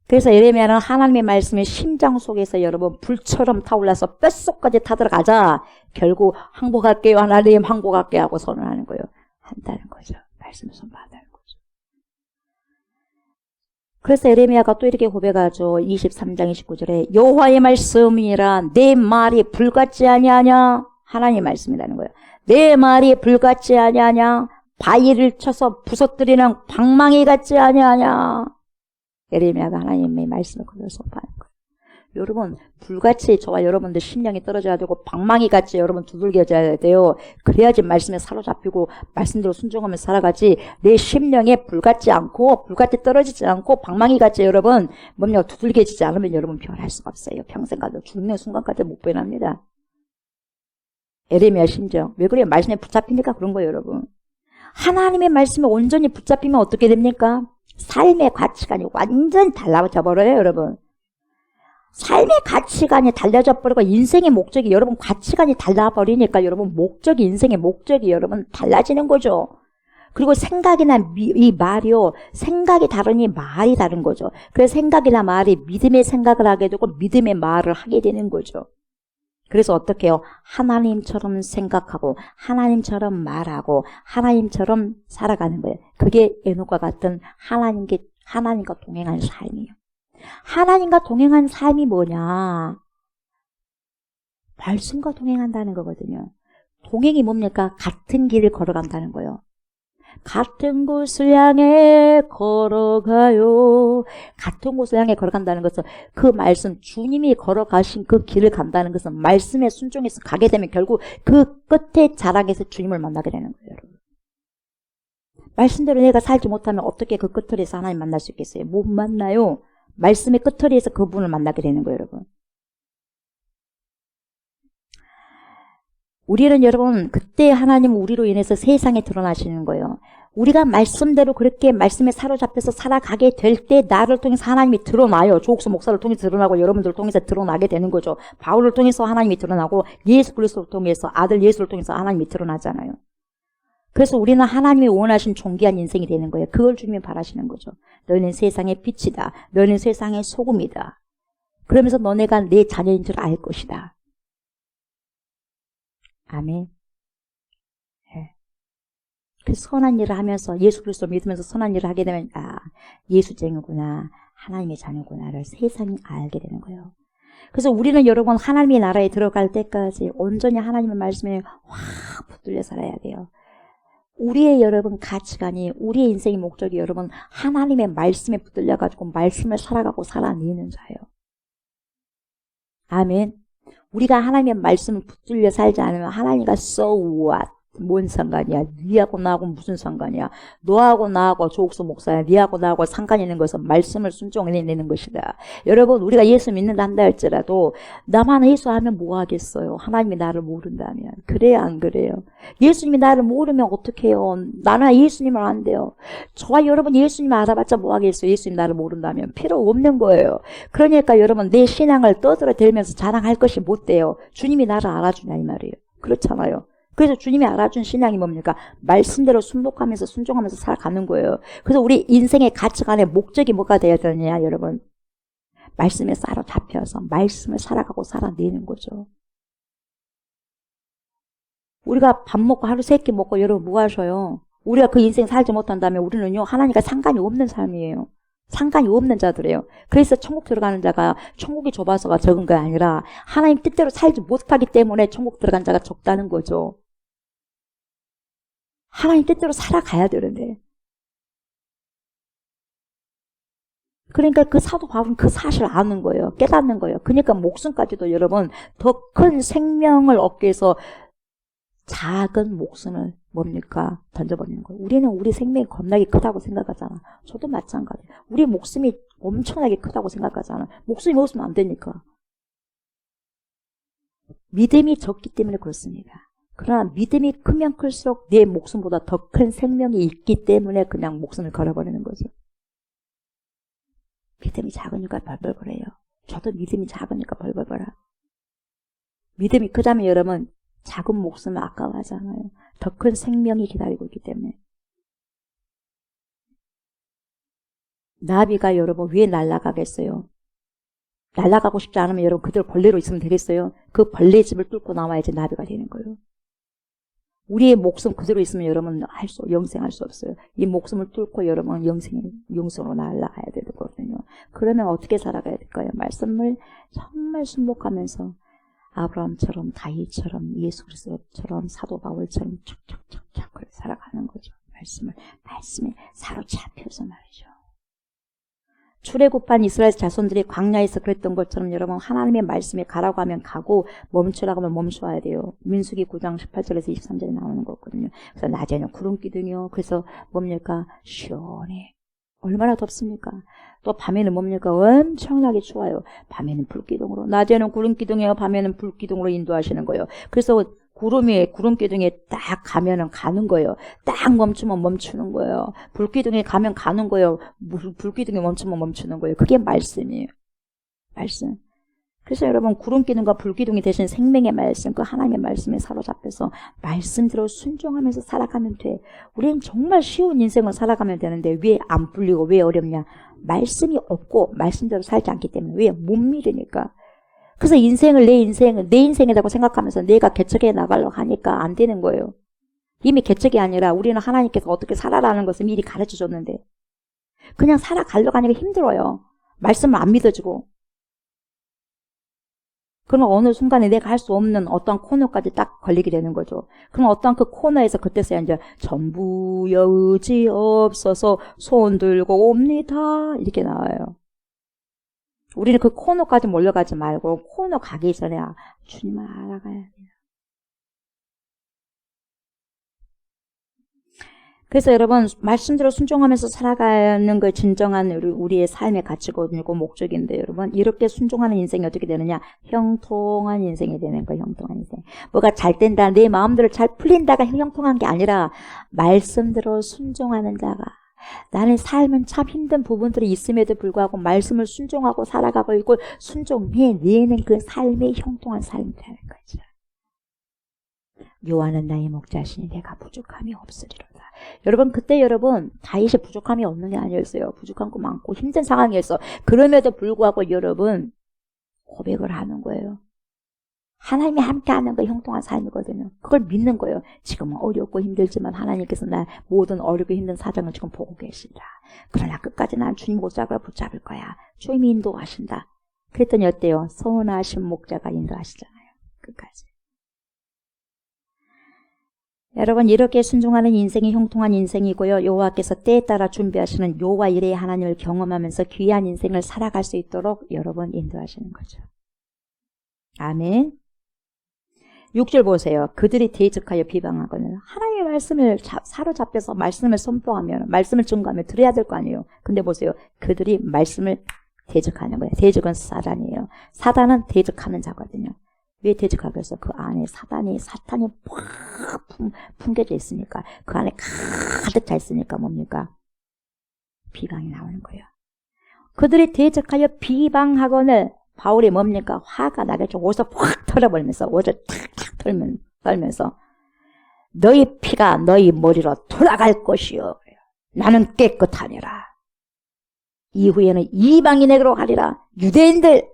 그래서 예레미야는 하나님의 말씀이 심장 속에서 여러분 불처럼 타올라서 뼛속까지 타들어가자 결국 항복할게요 하나님 항복할게요 하고 선언하는 거예요. 한다는 거죠. 말씀을 선포한다는 거죠. 그래서 예레미야가 또 이렇게 고백하죠. 23장 29절에 여호와의 말씀이라 내 말이 불같지 아니하냐. 하나님의 말씀이라는 거예요. 내 말이 불같지 아니하냐. 바위를 쳐서 부서뜨리는 방망이 같지 아니하냐. 예레미야가 하나님의 말씀을 그대로 선포하는 거예요. 여러분 불같이 저와 여러분들 심령이 떨어져야 되고 방망이같이 여러분 두들겨져야 돼요. 그래야지 말씀에 사로잡히고 말씀대로 순종하면서 살아가지. 내 심령에 불같지 않고 불같이 떨어지지 않고 방망이같이 여러분 뭡니까 두들겨지지 않으면 여러분 변할 수가 없어요. 평생 가도 죽는 순간까지 못 변합니다. 에레미야 심정. 왜 그래요? 말씀에 붙잡히니까 그런 거예요, 여러분. 하나님의 말씀에 온전히 붙잡히면 어떻게 됩니까? 삶의 가치관이 완전히 달라져 버려요, 여러분. 삶의 가치관이 달라져 버리고 인생의 목적이 여러분 가치관이 달라버리니까 여러분 목적이 인생의 목적이 여러분 달라지는 거죠. 그리고 생각이나 이 말이요. 생각이 다르니 말이 다른 거죠. 그래서 생각이나 말이 믿음의 생각을 하게 되고 믿음의 말을 하게 되는 거죠. 그래서 어떻게 해요? 하나님처럼 생각하고 하나님처럼 말하고 하나님처럼 살아가는 거예요. 그게 에녹과 같은 하나님과 동행하는 삶이에요. 하나님과 동행하는 삶이 뭐냐? 말씀과 동행한다는 거거든요. 동행이 뭡니까? 같은 길을 걸어간다는 거예요. 같은 곳을 향해 걸어가요. 같은 곳을 향해 걸어간다는 것은 그 말씀, 주님이 걸어가신 그 길을 간다는 것은 말씀에 순종해서 가게 되면 결국 그 끝에 자락에서 주님을 만나게 되는 거예요, 여러분. 말씀대로 내가 살지 못하면 어떻게 그 끝털에서 하나님 만날 수 있겠어요? 못 만나요. 말씀의 끝털에서 그분을 만나게 되는 거예요, 여러분. 우리는 여러분 그때 하나님은 우리로 인해서 세상에 드러나시는 거예요. 우리가 말씀대로 그렇게 말씀에 사로잡혀서 살아가게 될 때 나를 통해서 하나님이 드러나요. 조옥수 목사를 통해서 드러나고 여러분들을 통해서 드러나게 되는 거죠. 바울을 통해서 하나님이 드러나고 예수 그리스도를 통해서 아들 예수를 통해서 하나님이 드러나잖아요. 그래서 우리는 하나님이 원하신 존귀한 인생이 되는 거예요. 그걸 주님이 바라시는 거죠. 너희는 세상의 빛이다. 너희는 세상의 소금이다. 그러면서 너네가 내 자녀인 줄 알 것이다. 아멘. 네. 그 선한 일을 하면서 예수 그리스도 믿으면서 선한 일을 하게 되면 예수쟁이구나. 하나님의 자녀구나를 세상이 알게 되는 거예요. 그래서 우리는 여러분 하나님의 나라에 들어갈 때까지 온전히 하나님의 말씀에 확 붙들려 살아야 돼요. 우리의 여러분 가치관이 우리의 인생의 목적이 여러분 하나님의 말씀에 붙들려가지고 말씀을 살아가고 살아내는 자예요. 아멘. 우리가 하나님의 말씀을 붙들려 살지 않으면 하나님과 so what? 뭔 상관이야? 니하고 나하고 무슨 상관이야? 너하고 나하고 조옥수 목사야. 니하고 나하고 상관 있는 것은 말씀을 순종해내는 것이다. 여러분 우리가 예수 믿는다 한다 할지라도 나만 예수하면 뭐 하겠어요? 하나님이 나를 모른다면. 그래요 안 그래요? 예수님이 나를 모르면 어떻게 해요? 나는 예수님을 안 돼요. 저와 여러분 예수님을 알아봤자 뭐 하겠어요? 예수님 나를 모른다면. 필요 없는 거예요. 그러니까 여러분 내 신앙을 떠들어대면서 자랑할 것이 못 돼요. 주님이 나를 알아주냐 이 말이에요. 그렇잖아요. 그래서 주님이 알아준 신앙이 뭡니까? 말씀대로 순복하면서 순종하면서 살아가는 거예요. 그래서 우리 인생의 가치관의 목적이 뭐가 되어야 되느냐 여러분. 말씀에 사로잡혀서 말씀을 살아가고 살아내는 거죠. 우리가 밥 먹고 하루 세 끼 먹고 여러분 뭐 하셔요? 우리가 그 인생 살지 못한다면 우리는요 하나님과 상관이 없는 삶이에요. 상관이 없는 자들이에요. 그래서 천국 들어가는 자가 천국이 좁아서가 적은 게 아니라 하나님 뜻대로 살지 못하기 때문에 천국 들어간 자가 적다는 거죠. 하나님 뜻대로 살아가야 되는데. 그러니까 그 사도 바울은 그 사실을 아는 거예요. 깨닫는 거예요. 그러니까 목숨까지도 여러분 더 큰 생명을 얻기 위해서 작은 목숨을 뭡니까? 던져버리는 거예요. 우리는 우리 생명이 겁나게 크다고 생각하잖아. 저도 마찬가지예요. 우리 목숨이 엄청나게 크다고 생각하잖아. 목숨이 없으면 안 되니까. 믿음이 적기 때문에 그렇습니다. 그러나 믿음이 크면 클수록 내 목숨보다 더 큰 생명이 있기 때문에 그냥 목숨을 걸어버리는 거죠. 믿음이 작으니까 벌벌벌해요. 저도 믿음이 작으니까 벌벌벌해. 믿음이 크다면 여러분 작은 목숨을 아까워하잖아요. 더 큰 생명이 기다리고 있기 때문에. 나비가 여러분 왜 날아가겠어요? 날아가고 싶지 않으면 여러분 그대로 벌레로 있으면 되겠어요? 그 벌레 집을 뚫고 나와야지 나비가 되는 거예요. 우리의 목숨 그대로 있으면 여러분 영생할 수 없어요. 이 목숨을 뚫고 여러분 영생으로 날아가야 되거든요. 그러면 어떻게 살아가야 될까요? 말씀을 정말 순복하면서 아브라함처럼 다윗처럼 예수 그리스도처럼 사도 바울처럼 척척척척 그렇게 살아가는 거죠. 말씀에 사로잡혀서 말이죠. 출애굽한 이스라엘 자손들이 광야에서 그랬던 것처럼 여러분 하나님의 말씀에 가라고 하면 가고 멈추라고 하면 멈춰야 돼요. 민수기 9장 18절에서 23절에 나오는 거거든요. 그래서 낮에는 구름 기둥이요. 그래서 뭡니까? 시원해. 얼마나 덥습니까? 또 밤에는 뭡니까? 엄청나게 추워요. 밤에는 불기둥으로, 낮에는 구름 기둥이요, 밤에는 불기둥으로 인도하시는 거예요. 그래서 구름 기둥에 딱 가면은 가는 거예요. 딱 멈추면 멈추는 거예요. 불기둥에 가면 가는 거예요. 불기둥에 멈추면 멈추는 거예요. 그게 말씀이에요. 말씀. 그래서 여러분 구름 기둥과 불기둥이 되신 생명의 말씀, 그 하나님의 말씀에 사로잡혀서 말씀대로 순종하면서 살아가면 돼. 우리는 정말 쉬운 인생을 살아가면 되는데 왜 안 풀리고 왜 어렵냐? 말씀이 없고 말씀대로 살지 않기 때문에. 왜? 못 믿으니까. 그래서 인생을 내 인생이라고 생각하면서 내가 개척해 나가려고 하니까 안 되는 거예요. 이미 개척이 아니라 우리는 하나님께서 어떻게 살아라는 것을 미리 가르쳐 줬는데 그냥 살아가려고 하니까 힘들어요. 말씀을 안 믿어주고. 그러면 어느 순간에 내가 할 수 없는 어떤 코너까지 딱 걸리게 되는 거죠. 그럼 어떤 그 코너에서 그때서야 이제 전부여 의지 없어서 손 들고 옵니다. 이렇게 나와요. 우리는 그 코너까지 몰려가지 말고 코너 가기 전에 주님을 알아가야 돼요. 그래서 여러분 말씀대로 순종하면서 살아가는 그 진정한 우리의 삶의 가치고 목적인데 여러분 이렇게 순종하는 인생이 어떻게 되느냐? 형통한 인생이 되는 거예요. 형통한 인생. 뭐가 잘 된다, 내 마음대로 잘 풀린다가 형통한 게 아니라 말씀대로 순종하는 자가 나는 삶은 참 힘든 부분들이 있음에도 불구하고 말씀을 순종하고 살아가고 있고 순종해내는 그 삶의 형통한 삶이 되는 거죠. 요한은 나의 목자시니 내가 부족함이 없으리로다. 여러분 그때 여러분 다윗이 부족함이 없는 게 아니었어요. 부족한 거 많고 힘든 상황이었어. 그럼에도 불구하고 여러분 고백을 하는 거예요. 하나님이 함께하는 거 형통한 삶이거든요. 그걸 믿는 거예요. 지금은 어렵고 힘들지만 하나님께서 나 모든 어렵고 힘든 사정을 지금 보고 계신다. 그러나 끝까지 난 주님 목자가 붙잡을 거야. 주님이 인도하신다. 그랬더니 어때요? 선하신 목자가 인도하시잖아요. 끝까지. 여러분 이렇게 순종하는 인생이 형통한 인생이고요. 여호와께서 때에 따라 준비하시는 여호와 이레의 하나님을 경험하면서 귀한 인생을 살아갈 수 있도록 여러분 인도하시는 거죠. 아멘. 6절 보세요. 그들이 대적하여 비방하거늘 하나님의 말씀을 사로잡혀서 말씀을 선포하면 말씀을 증거하면 들어야 될 거 아니에요. 근데 보세요. 그들이 말씀을 대적하는 거예요. 대적은 사단이에요. 사단은 대적하는 자거든요. 왜 대적하겠어? 그 안에 사탄이 팍 풍겨져 있으니까 그 안에 가득 차 있으니까 뭡니까? 비방이 나오는 거예요. 그들이 대적하여 비방하거늘 바울이 뭡니까? 화가 나겠죠. 옷을 확 털어버리면서 옷을 탁탁 털면서 너희 피가 너희 머리로 돌아갈 것이요. 나는 깨끗하니라. 이후에는 이방인에게로 가리라. 유대인들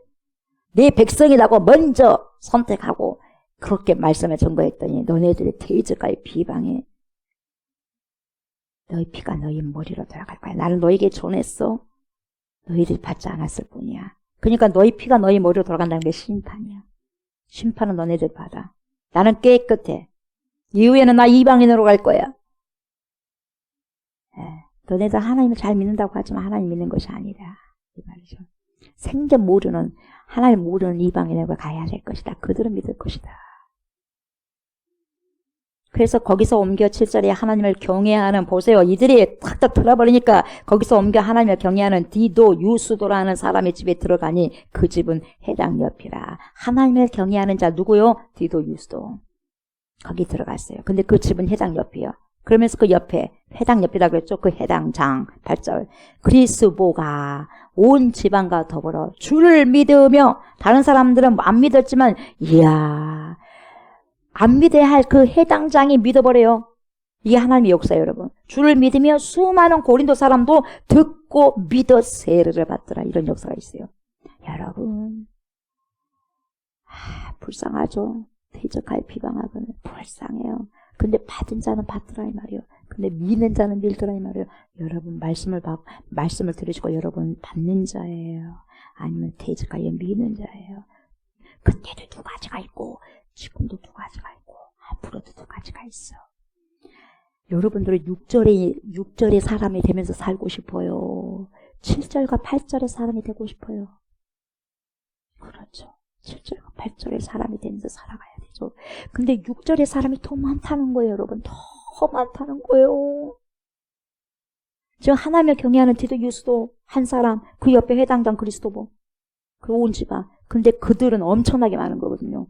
내 백성이라고 먼저 선택하고 그렇게 말씀을 전거했더니 너네들이 대적하여 비방해. 너희 피가 너희 머리로 돌아갈 거야. 나는 너에게 전했어. 너희들이 받지 않았을 뿐이야. 그러니까 너희 피가 너희 머리로 돌아간다는 게 심판이야. 심판은 너네들 받아. 나는 깨끗해. 이후에는 나 이방인으로 갈 거야. 너네들 하나님을 잘 믿는다고 하지만 하나님 믿는 것이 아니다. 이 말이죠. 생전 모르는 하나님 모르는 이방인에게 가야 될 것이다. 그들은 믿을 것이다. 그래서 거기서 옮겨 7절에 하나님을 경외하는 보세요. 이들이 탁탁 들어버리니까 거기서 옮겨 하나님을 경외하는 디도 유수도라는 사람의 집에 들어가니 그 집은 회당 옆이라. 하나님을 경외하는 자 누구요? 디도 유수도. 거기 들어갔어요. 근데 그 집은 회당 옆이요. 그러면서 그 옆에 회당 옆이라고 했죠. 그 회당장 8절. 그리스보가 온 지방과 더불어 주를 믿으며 다른 사람들은 안 믿었지만 이야 안 믿어야 할 그 해당장이 믿어버려요. 이게 하나님의 역사예요, 여러분. 주를 믿으며 수많은 고린도 사람도 듣고 믿어 세례를 받더라. 이런 역사가 있어요. 여러분, 불쌍하죠? 대적하여 비방하고는 불쌍해요. 근데 받은 자는 받더라 이 말이에요. 근데 믿는 자는 밀더라 이 말이에요. 여러분 말씀을 들으시고 여러분 받는 자예요. 아니면 대적하여 믿는 자예요. 그때도 두 가지가 있고 지금도 두 가지가 있고 앞으로도 두 가지가 있어. 여러분들은 6절의 사람이 되면서 살고 싶어요. 7절과 8절의 사람이 되고 싶어요. 그렇죠. 7절과 8절의 사람이 되면서 살아가야 되죠. 근데 6절의 사람이 더 많다는 거예요, 여러분. 더 많다는 거예요. 지금 하나님을 경외하는 디도 유수도 한 사람, 그 옆에 회당장 그리스도보, 그 온 집안. 근데 그들은 엄청나게 많은 거거든요.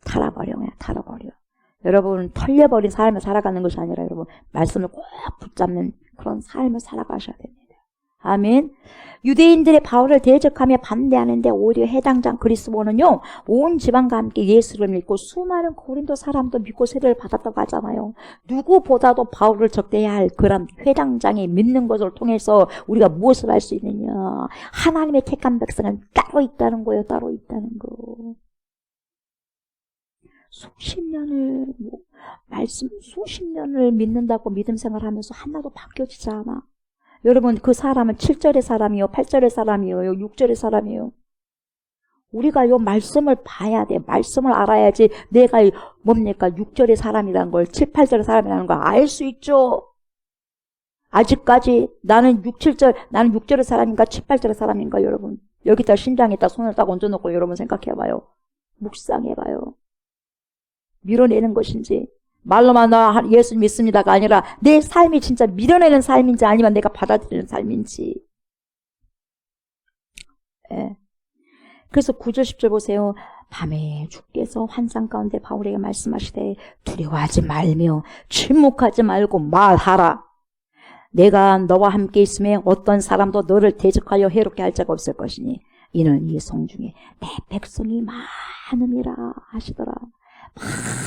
달아버려, 그냥 달아버려. 여러분, 털려버린 삶을 살아가는 것이 아니라 여러분, 말씀을 꼭 붙잡는 그런 삶을 살아가셔야 됩니다. 아멘. 유대인들의 바울을 대적하며 반대하는데 오히려 해당장 그리스도는요, 온 집안과 함께 예수를 믿고 수많은 고린도 사람도 믿고 세례를 받았다고 하잖아요. 누구보다도 바울을 적대해야 할 그런 회당장이 믿는 것을 통해서 우리가 무엇을 할 수 있느냐. 하나님의 택한 백성은 따로 있다는 거예요. 따로 있다는 거. 수십 년을 믿는다고 믿음 생활하면서 하나도 바뀌어지지 않아. 여러분, 그 사람은 7절의 사람이요, 8절의 사람이요, 6절의 사람이요. 우리가 요 말씀을 봐야 돼. 말씀을 알아야지 내가 뭡니까? 6절의 사람이라는 걸, 7, 8절의 사람이라는 걸 알 수 있죠. 아직까지 나는 6절의 사람인가, 7, 8절의 사람인가, 여러분. 여기다 심장에다 손을 딱 얹어놓고 여러분 생각해봐요. 묵상해봐요. 밀어내는 것인지, 말로만 나 예수 믿습니다가 아니라 내 삶이 진짜 밀어내는 삶인지 아니면 내가 받아들이는 삶인지. 예. 그래서 9절 10절 보세요. 밤에 주께서 환상 가운데 바울에게 말씀하시되 두려워하지 말며 침묵하지 말고 말하라. 내가 너와 함께 있음에 어떤 사람도 너를 대적하여 해롭게 할 자가 없을 것이니 이는 이 성 중에 내 백성이 많음이라 하시더라.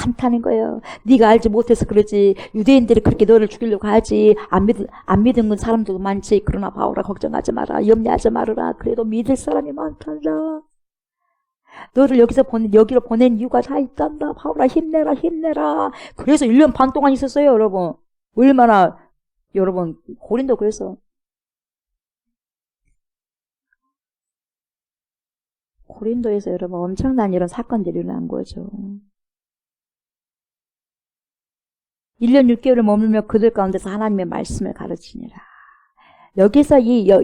많다는 거예요. 네가 알지 못해서 그러지. 유대인들이 그렇게 너를 죽이려고 하지. 안 믿은 사람들도 많지. 그러나 바울아 걱정하지 마라. 염려하지 말아라. 그래도 믿을 사람이 많단다. 너를 여기로 보낸 이유가 다 있단다. 바울아 힘내라 힘내라. 그래서 1년 반 동안 있었어요, 여러분. 얼마나 여러분 고린도 그래서 고린도에서 여러분 엄청난 이런 사건들이 일어난 거죠. 1년 6개월을 머물며 그들 가운데서 하나님의 말씀을 가르치니라. 여기서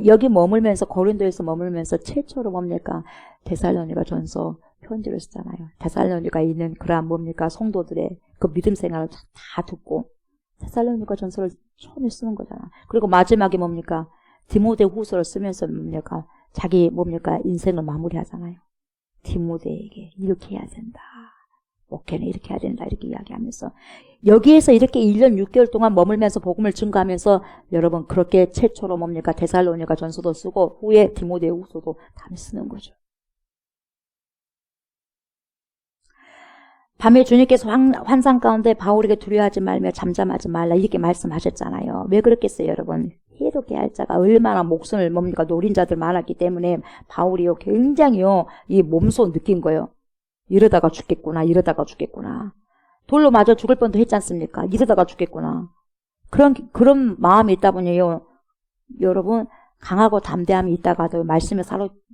여기 머물면서 고린도에서 머물면서 최초로 뭡니까? 데살로니가 전서 편지를 쓰잖아요. 데살로니가 있는 그러한 뭡니까? 성도들의 그 믿음 생활을 다 듣고 데살로니가 전서를 처음에 쓰는 거잖아. 그리고 마지막에 뭡니까? 디모데 후서를 쓰면서 뭡니까? 자기 뭡니까? 인생을 마무리하잖아요. 디모데에게 이렇게 해야 된다. 목회는 이렇게 해야 된다. 이렇게 이야기하면서 여기에서 이렇게 1년 6개월 동안 머물면서 복음을 증거하면서 여러분 그렇게 최초로 뭡니까? 데살로니가 전서도 쓰고 후에 디모데 후서도 다 쓰는 거죠. 밤에 주님께서 환상 가운데 바울에게 두려워하지 말며 잠잠하지 말라 이렇게 말씀하셨잖아요. 왜 그렇겠어요, 여러분? 해롭게 할 자가 얼마나 목숨을 뭡니까? 노린 자들 많았기 때문에 바울이요 굉장히요 이 몸소 느낀 거예요. 이러다가 죽겠구나. 돌로 맞아 죽을 뻔도 했지 않습니까? 이러다가 죽겠구나. 그런 마음이 있다 보니요. 여러분, 강하고 담대함이 있다가도, 말씀에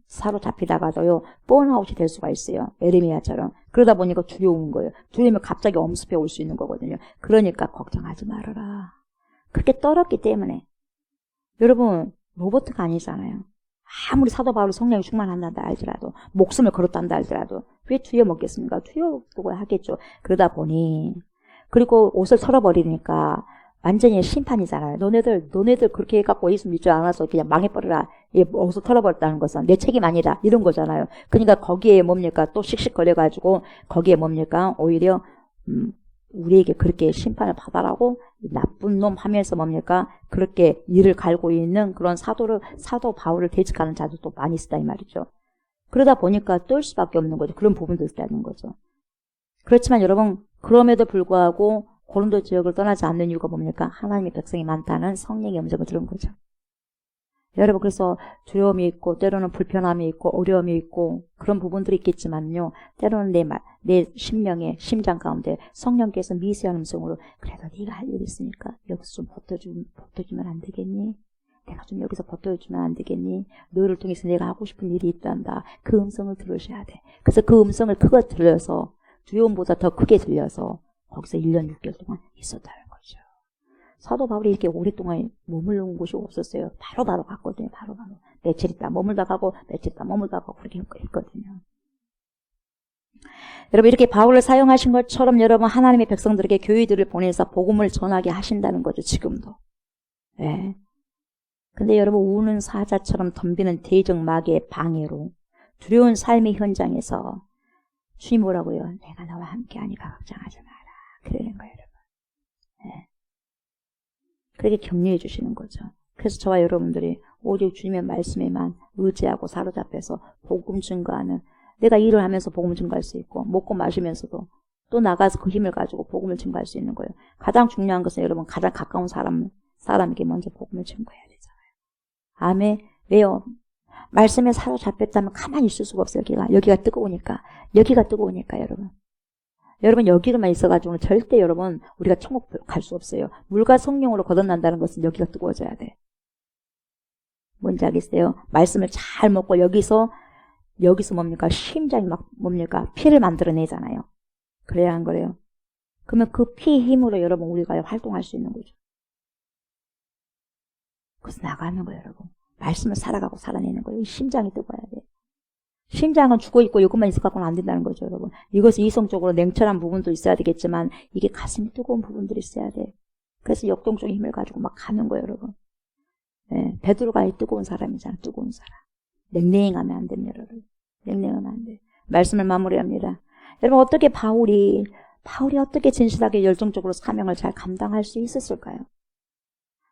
사로잡히다가도요, 번아웃이 될 수가 있어요. 에레미야처럼. 그러다 보니까 두려운 거예요. 두려우면 갑자기 엄습해 올 수 있는 거거든요. 그러니까 걱정하지 말아라. 그렇게 떨었기 때문에. 여러분, 로봇가 아니잖아요. 아무리 사도 바울이 성령이 충만한다 할지라도, 목숨을 걸었단다 할지라도, 왜 투여 먹겠습니까? 투여도 하겠죠. 그러다 보니, 그리고 옷을 털어버리니까, 완전히 심판이잖아요. 너네들 그렇게 해갖고 예수 믿지 않아서 그냥 망해버려라. 옷을 털어버렸다는 것은 내 책임 아니다. 이런 거잖아요. 그러니까 거기에 뭡니까? 또 씩씩거려가지고, 거기에 뭡니까? 오히려, 우리에게 그렇게 심판을 받아라고 나쁜 놈 하면서 뭡니까? 그렇게 이를 갈고 있는 그런 사도 바울을 대적하는 자들도 많이 있다 이 말이죠. 그러다 보니까 떨 수밖에 없는 거죠. 그런 부분도 있다는 거죠. 그렇지만 여러분, 그럼에도 불구하고 고린도 지역을 떠나지 않는 이유가 뭡니까? 하나님의 백성이 많다는 성령의 음성을 들은 거죠. 여러분, 그래서 두려움이 있고 때로는 불편함이 있고 어려움이 있고 그런 부분들이 있겠지만요. 때로는 내 심장 가운데 성령께서 미세한 음성으로 그래도 네가 할 일이 있으니까 여기서 좀 버텨주면 안 되겠니? 내가 좀 여기서 버텨주면 안 되겠니? 너를 통해서 내가 하고 싶은 일이 있단다. 그 음성을 들으셔야 돼. 그래서 그 음성을 크게 들려서 두려움보다 더 크게 들려서 거기서 1년 6개월 동안 있었다는 거죠. 사도 바울이 이렇게 오랫동안 머무른 곳이 없었어요. 바로 갔거든요. 바로. 며칠 있다 머물다 가고 며칠 있다 머물다 가고 그렇게 했거든요. 여러분 이렇게 바울을 사용하신 것처럼 여러분 하나님의 백성들에게 교회들을 보내서 복음을 전하게 하신다는 거죠. 지금도. 네. 근데 여러분 우는 사자처럼 덤비는 대적 마귀의 방해로 두려운 삶의 현장에서 주님 뭐라고요? 내가 너와 함께하니까 걱정하지 마라. 그러는 거예요. 여러분. 네. 그렇게 격려해 주시는 거죠. 그래서 저와 여러분들이 오직 주님의 말씀에만 의지하고 사로잡혀서 복음 증거하는, 내가 일을 하면서 복음 증거할 수 있고 먹고 마시면서도 또 나가서 그 힘을 가지고 복음을 증거할 수 있는 거예요. 가장 중요한 것은 여러분 가장 가까운 사람에게 먼저 복음을 증거해야 되잖아요. 아멘. 왜요? 말씀에 사로잡혔다면 가만히 있을 수가 없어요. 여기가 뜨거우니까 여러분 여기로만 있어가지고는 절대 여러분 우리가 천국 갈 수 없어요. 물과 성령으로 거듭난다는 것은 여기가 뜨거워져야 돼. 뭔지 알겠어요? 말씀을 잘 먹고 여기서 뭡니까? 심장이 막 뭡니까? 피를 만들어내잖아요. 그래야 한 거래요. 그러면 그 피 힘으로 여러분 우리가 활동할 수 있는 거죠. 그래서 나가는 거예요, 여러분. 말씀을 살아가고 살아내는 거예요. 심장이 뜨거워야 돼. 심장은 죽어있고 이것만 있어 갖고는 안 된다는 거죠, 여러분. 이것은 이성적으로 냉철한 부분도 있어야 되겠지만 이게 가슴이 뜨거운 부분들이 있어야 돼. 그래서 역동적인 힘을 가지고 막 가는 거예요, 여러분. 네, 베드로가 뜨거운 사람이잖아, 뜨거운 사람. 냉랭하면 안 됩니다, 여러분. 냉랭하면 안 돼. 말씀을 마무리합니다. 여러분 어떻게 바울이 어떻게 진실하게 열정적으로 사명을 잘 감당할 수 있었을까요?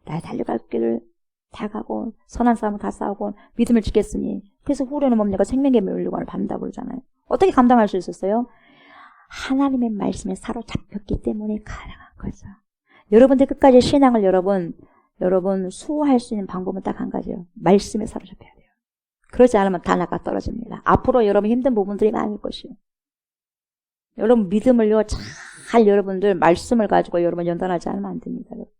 나의 달려갈 길을 다 가고 선한 싸움을 다 싸우고 믿음을 지켰으니 그래서 후로는 뭡니까? 생명의 멸류관을 받는다고 그러잖아요. 어떻게 감당할 수 있었어요? 하나님의 말씀에 사로잡혔기 때문에 가능한 거죠. 여러분들 끝까지 신앙을 여러분 수호할 수 있는 방법은 딱 한 가지예요. 말씀에 사로잡혀야 돼요. 그러지 않으면 다 나가 떨어집니다. 앞으로 여러분 힘든 부분들이 많을 것이요. 여러분 믿음을요 잘 여러분들 말씀을 가지고 여러분 연단하지 않으면 안 됩니다. 여러분.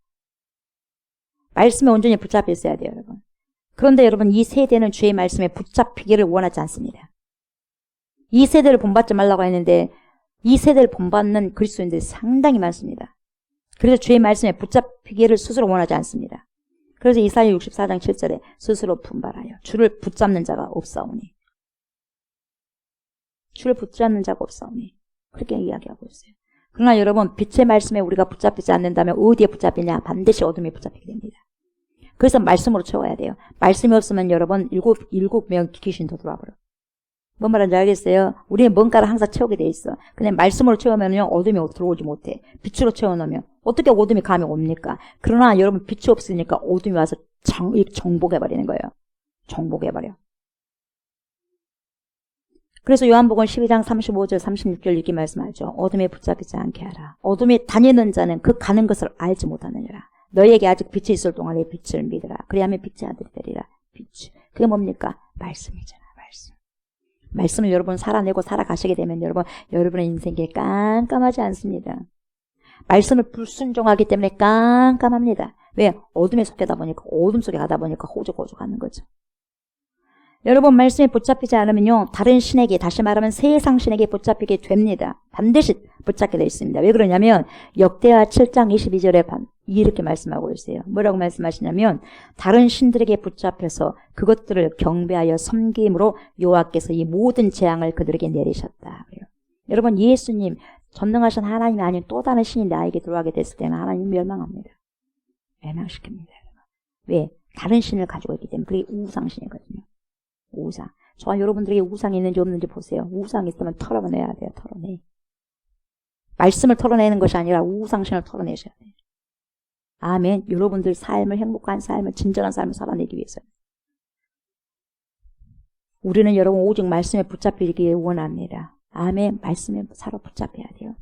말씀에 온전히 붙잡혀 있어야 돼요, 여러분. 그런데 여러분 이 세대는 주의 말씀에 붙잡히기를 원하지 않습니다. 이 세대를 본받지 말라고 했는데 이 세대를 본받는 그리스도인들이 상당히 많습니다. 그래서 주의 말씀에 붙잡히기를 스스로 원하지 않습니다. 그래서 이사야 64장 7절에 스스로 분발하여 주를 붙잡는 자가 없사오니 주를 붙잡는 자가 없사오니 그렇게 이야기하고 있어요. 그러나 여러분 빛의 말씀에 우리가 붙잡히지 않는다면 어디에 붙잡히냐? 반드시 어둠에 붙잡히게 됩니다. 그래서 말씀으로 채워야 돼요. 말씀이 없으면 여러분 일곱 명 귀신 더 들어와버려. 뭔 말인지 알겠어요? 우리는 뭔가를 항상 채우게 돼 있어. 근데 말씀으로 채우면요 어둠이 들어오지 못해. 빛으로 채워놓으면 어떻게 어둠이 감이 옵니까? 그러나 여러분 빛이 없으니까 어둠이 와서 정복해버리는 거예요. 정복해버려. 그래서 요한복음 12장 35절 36절 이렇게 말씀하죠. 어둠에 붙잡히지 않게 하라. 어둠에 다니는 자는 그 가는 것을 알지 못하느니라. 너희에게 아직 빛이 있을 동안 내 빛을 믿으라. 그리하면 빛의 아들이 되리라. 빛. 그게 뭡니까? 말씀이잖아. 말씀. 말씀을 여러분 살아내고 살아가시게 되면 여러분의 인생이 깜깜하지 않습니다. 말씀을 불순종하기 때문에 깜깜합니다. 왜? 어둠에 속하다 보니까 어둠 속에 가다 보니까 호적호적 가는 거죠. 여러분 말씀에 붙잡히지 않으면요 다른 신에게, 다시 말하면 세상 신에게 붙잡히게 됩니다. 반드시 붙잡게 되어 있습니다. 왜 그러냐면 역대하 7장 22절에 이렇게 말씀하고 있어요. 뭐라고 말씀하시냐면 다른 신들에게 붙잡혀서 그것들을 경배하여 섬김으로 여호와께서 이 모든 재앙을 그들에게 내리셨다. 그래요. 여러분 예수님 전능하신 하나님이 아닌 또 다른 신이 나에게 들어가게 됐을 때는 하나님 멸망합니다. 멸망시킵니다. 왜? 다른 신을 가지고 있기 때문에. 그게 우상신이거든요. 우상. 저와 여러분들에게 우상이 있는지 없는지 보세요. 우상이 있으면 털어내야 돼요. 털어내. 말씀을 털어내는 것이 아니라 우상신을 털어내셔야 돼요. 아멘. 여러분들 삶을, 행복한 삶을, 진정한 삶을 살아내기 위해서. 우리는 여러분 오직 말씀에 붙잡히기를 원합니다. 아멘. 말씀에 사로 붙잡혀야 돼요.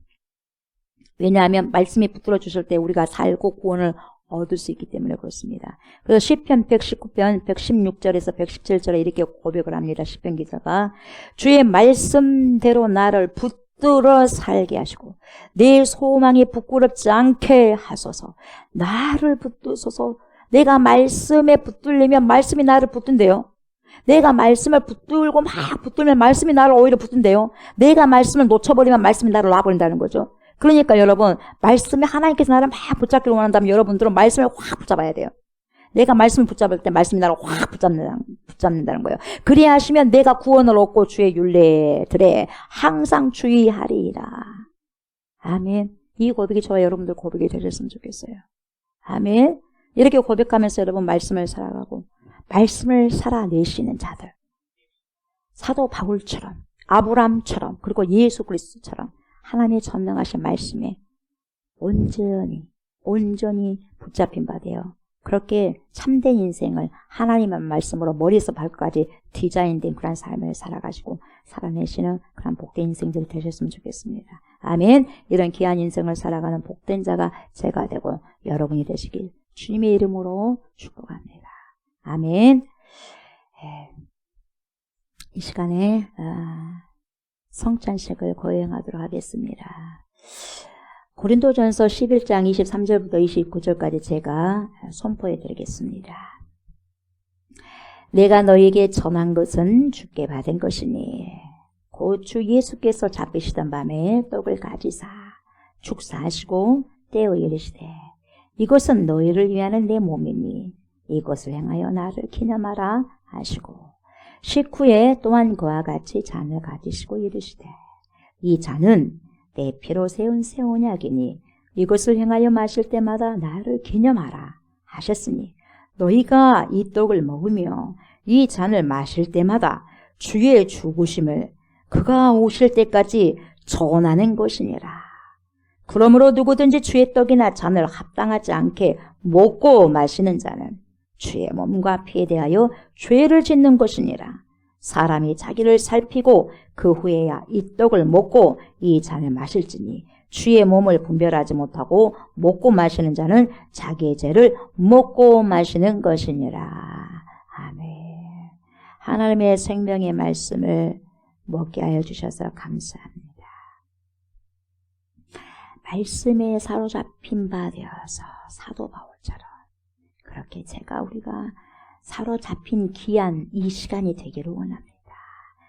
왜냐하면 말씀이 붙들어 주실 때 우리가 살고 구원을 얻을 수 있기 때문에 그렇습니다. 그래서 시편 119편 116절에서 117절에 이렇게 고백을 합니다. 시편 기자가 주의 말씀대로 나를 붙들어 살게 하시고 내 소망이 부끄럽지 않게 하소서. 나를 붙드소서. 내가 말씀에 붙들리면 말씀이 나를 붙든대요. 내가 말씀을 붙들고 막 붙들면 말씀이 나를 오히려 붙든대요. 내가 말씀을 놓쳐버리면 말씀이 나를 놔버린다는 거죠. 그러니까 여러분, 말씀에 하나님께서 나를 막 붙잡기를 원한다면 여러분들은 말씀을 확 붙잡아야 돼요. 내가 말씀을 붙잡을 때 말씀이 나를 확 붙잡는다는 거예요. 그리야 하시면 내가 구원을 얻고 주의 율례들에 항상 주의하리이다. 아멘. 이 고백이 저와 여러분들 고백이 되셨으면 좋겠어요. 아멘. 이렇게 고백하면서 여러분 말씀을 살아가고 말씀을 살아내시는 자들, 사도 바울처럼, 아브람처럼, 그리고 예수 그리스도처럼 하나님의 전능하신 말씀에 온전히 붙잡힌 바 되어 그렇게 참된 인생을 하나님의 말씀으로 머리에서 발끝까지 디자인된 그런 삶을 살아가시고 살아내시는 그런 복된 인생들이 되셨으면 좋겠습니다. 아멘. 이런 귀한 인생을 살아가는 복된 자가 제가 되고 여러분이 되시길 주님의 이름으로 축복합니다. 아멘. 이 시간에 성찬식을 거행하도록 하겠습니다. 고린도전서 11장 23절부터 29절까지 제가 선포해 드리겠습니다. 내가 너에게 전한 것은 주께 받은 것이니 곧 주 예수께서 잡히시던 밤에 떡을 가지사 축사하시고 떼어 이르시되 이것은 너희를 위하는 내 몸이니 이것을 행하여 나를 기념하라 하시고 식후에 또한 그와 같이 잔을 가지시고 이르시되 이 잔은 내 피로 세운 새 언약이니 이것을 행하여 마실 때마다 나를 기념하라 하셨으니 너희가 이 떡을 먹으며 이 잔을 마실 때마다 주의 죽으심을 그가 오실 때까지 전하는 것이니라. 그러므로 누구든지 주의 떡이나 잔을 합당하지 않게 먹고 마시는 자는 주의 몸과 피에 대하여 죄를 짓는 것이니라. 사람이 자기를 살피고 그 후에야 이 떡을 먹고 이 잔을 마실지니 주의 몸을 분별하지 못하고 먹고 마시는 자는 자기의 죄를 먹고 마시는 것이니라. 아멘. 하나님의 생명의 말씀을 먹게 하여 주셔서 감사합니다. 말씀에 사로잡힌 바 되어서 사도 바울처럼 그렇게 우리가 사로잡힌 귀한 이 시간이 되기를 원합니다.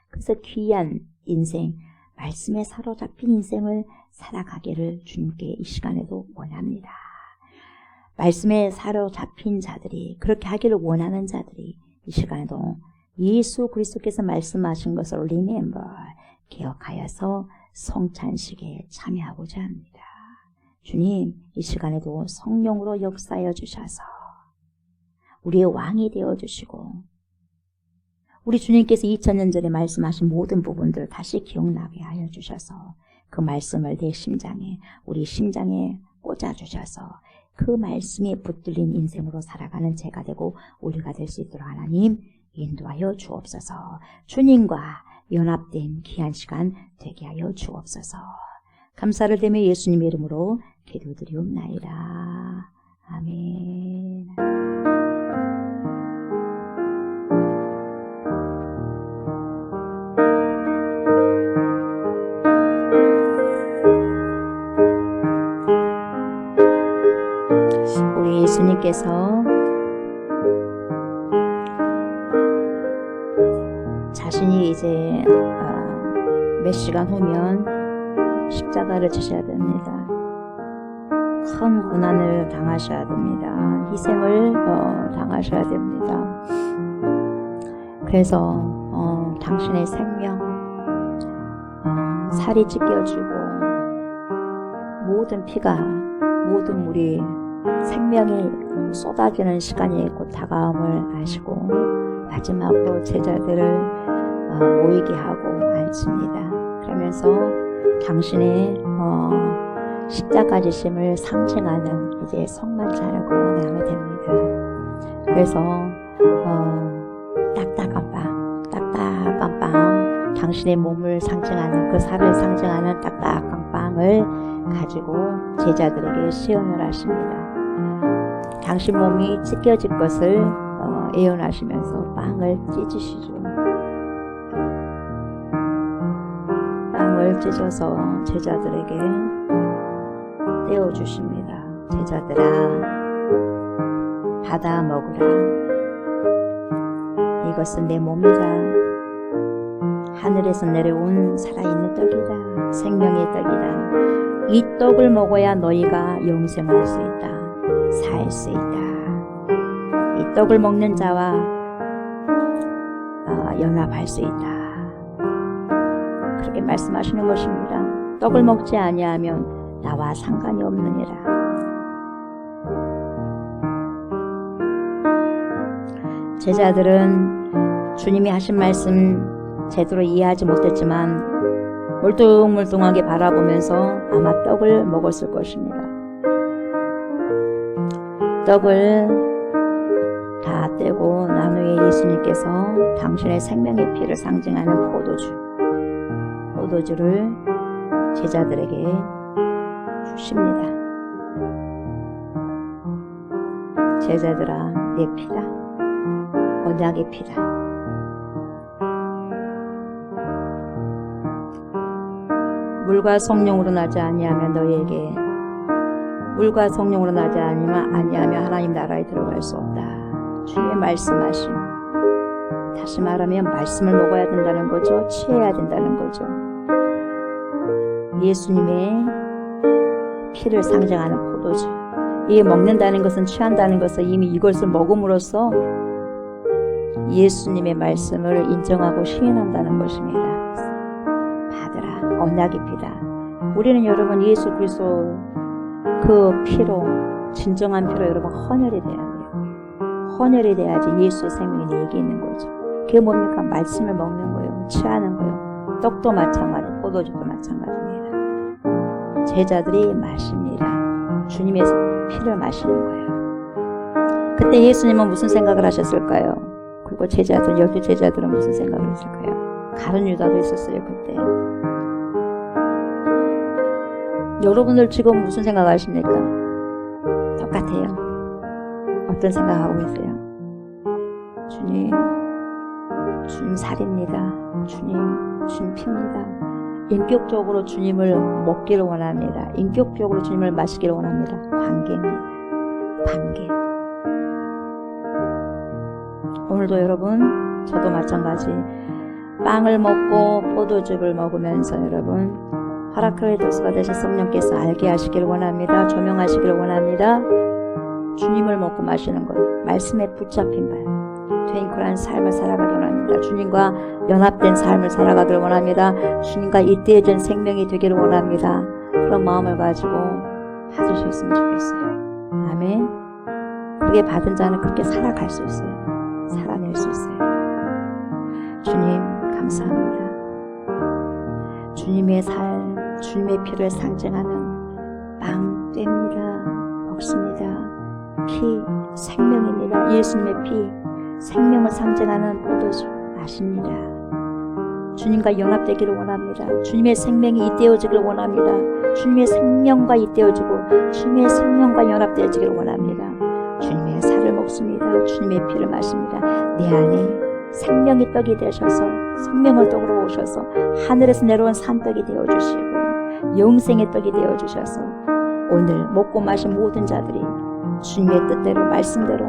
그래서 귀한 인생, 말씀에 사로잡힌 인생을 살아가기를 주님께 이 시간에도 원합니다. 말씀에 사로잡힌 자들이, 그렇게 하기를 원하는 자들이 이 시간에도 예수 그리스도께서 말씀하신 것을 remember, 기억하여서 성찬식에 참여하고자 합니다. 주님, 이 시간에도 성령으로 역사하여 주셔서 우리의 왕이 되어주시고 우리 주님께서 2000년 전에 말씀하신 모든 부분들을 다시 기억나게 하여 주셔서 그 말씀을 내 심장에, 우리 심장에 꽂아주셔서 그 말씀에 붙들린 인생으로 살아가는 제가 되고 우리가 될 수 있도록 하나님 인도하여 주옵소서. 주님과 연합된 귀한 시간 되게 하여 주옵소서. 감사를 드리며 예수님의 이름으로 기도드리옵나이다. 아멘. 우리 예수님께서 자신이 이제 몇 시간 후면 십자가를 지셔야 됩니다. 큰 고난을 당하셔야 됩니다. 희생을 당하셔야 됩니다. 그래서 당신의 생명, 살이 찢겨지고 모든 피가, 모든 우리 생명이 쏟아지는 시간이 곧 다가옴을 아시고 마지막으로 제자들을 모이게 하고 앉습니다. 그러면서 당신의 십자가 지심을 상징하는 이제 성만찬을 거행하게 됩니다. 그래서 딱딱한 빵, 당신의 몸을 상징하는 그 살을 상징하는 딱딱한 빵을 가지고 제자들에게 시연을 하십니다. 당신 몸이 찢겨질 것을 예언하시면서 빵을 찢으시죠. 빵을 찢어서 제자들에게 떼어주십니다. 제자들아, 받아 먹으라. 이것은 내 몸이라. 하늘에서 내려온 살아있는 떡이다. 생명의 떡이다. 이 떡을 먹어야 너희가 영생할 수 있다. 살 수 있다. 이 떡을 먹는 자와 연합할 수 있다. 그렇게 말씀하시는 것입니다. 떡을 먹지 아니하면 나와 상관이 없느니라. 제자들은 주님이 하신 말씀 제대로 이해하지 못했지만 멀뚱멀뚱하게 바라보면서 아마 떡을 먹었을 것입니다. 떡을 다 떼고 난 후에 예수님께서 당신의 생명의 피를 상징하는 포도주를 제자들에게 주십니다. 제자들아, 내 피다. 언약의 피다. 물과 성령으로 나지 아니하면 너희에게 물과 성령으로 나지 아니하면 하나님 나라에 들어갈 수 없다. 주님의 말씀하심. 다시 말하면 말씀을 먹어야 된다는 거죠. 취해야 된다는 거죠. 예수님의 피를 상징하는 포도주. 이 먹는다는 것은 취한다는 것은 이미 이것을 먹음으로써 예수님의 말씀을 인정하고 시인한다는 것입니다. 받으라. 언약의 피다. 우리는 여러분 예수 그리스도 그 피로, 진정한 피로 여러분 헌혈이 돼야 돼요. 헌혈이 돼야지 예수의 생명이 내게 있는 거죠. 그게 뭡니까? 말씀을 먹는 거예요. 취하는 거예요. 떡도 마찬가지, 포도주도 마찬가지입니다. 제자들이 마십니다. 주님의 피를 마시는 거예요. 그때 예수님은 무슨 생각을 하셨을까요? 그리고 제자들, 12제자들은 무슨 생각을 했을까요? 가룟 유다도 있었어요, 그때. 여러분들 지금 무슨 생각하십니까? 똑같아요. 어떤 생각하고 계세요? 주님 살입니다. 주님 피입니다. 인격적으로 주님을 먹기를 원합니다. 인격적으로 주님을 마시기를 원합니다. 관계입니다. 관계. 오늘도 여러분, 저도 마찬가지 빵을 먹고 포도즙을 먹으면서 여러분 파라클레토스가 되신 성령께서 알게 하시기를 원합니다. 조명하시기를 원합니다. 주님을 먹고 마시는 것, 말씀에 붙잡힌 바, 트윙클한 삶을 살아가길 원합니다. 주님과 연합된 삶을 살아가길 원합니다. 주님과 잇대어진 생명이 되기를 원합니다. 그런 마음을 가지고 받으셨으면 좋겠어요. 아멘. 그게 받은 자는 그렇게 살아갈 수 있어요. 살아낼 수 있어요. 주님 감사합니다. 주님의 주님의 피를 상징하는 빵 됩니다. 먹습니다. 피, 생명입니다. 예수님의 피, 생명을 상징하는 포도주 마십니다. 주님과 연합되기를 원합니다. 주님의 생명이 잇대어지기를 원합니다. 주님의 생명과 잇대어지고 주님의 생명과 연합되어지기를 원합니다. 주님의 살을 먹습니다. 주님의 피를 마십니다. 내 안에 생명의 떡이 되셔서 생명의 떡으로 오셔서 하늘에서 내려온 산떡이 되어주시고 영생의 떡이 되어주셔서 오늘 먹고 마신 모든 자들이 주님의 뜻대로 말씀대로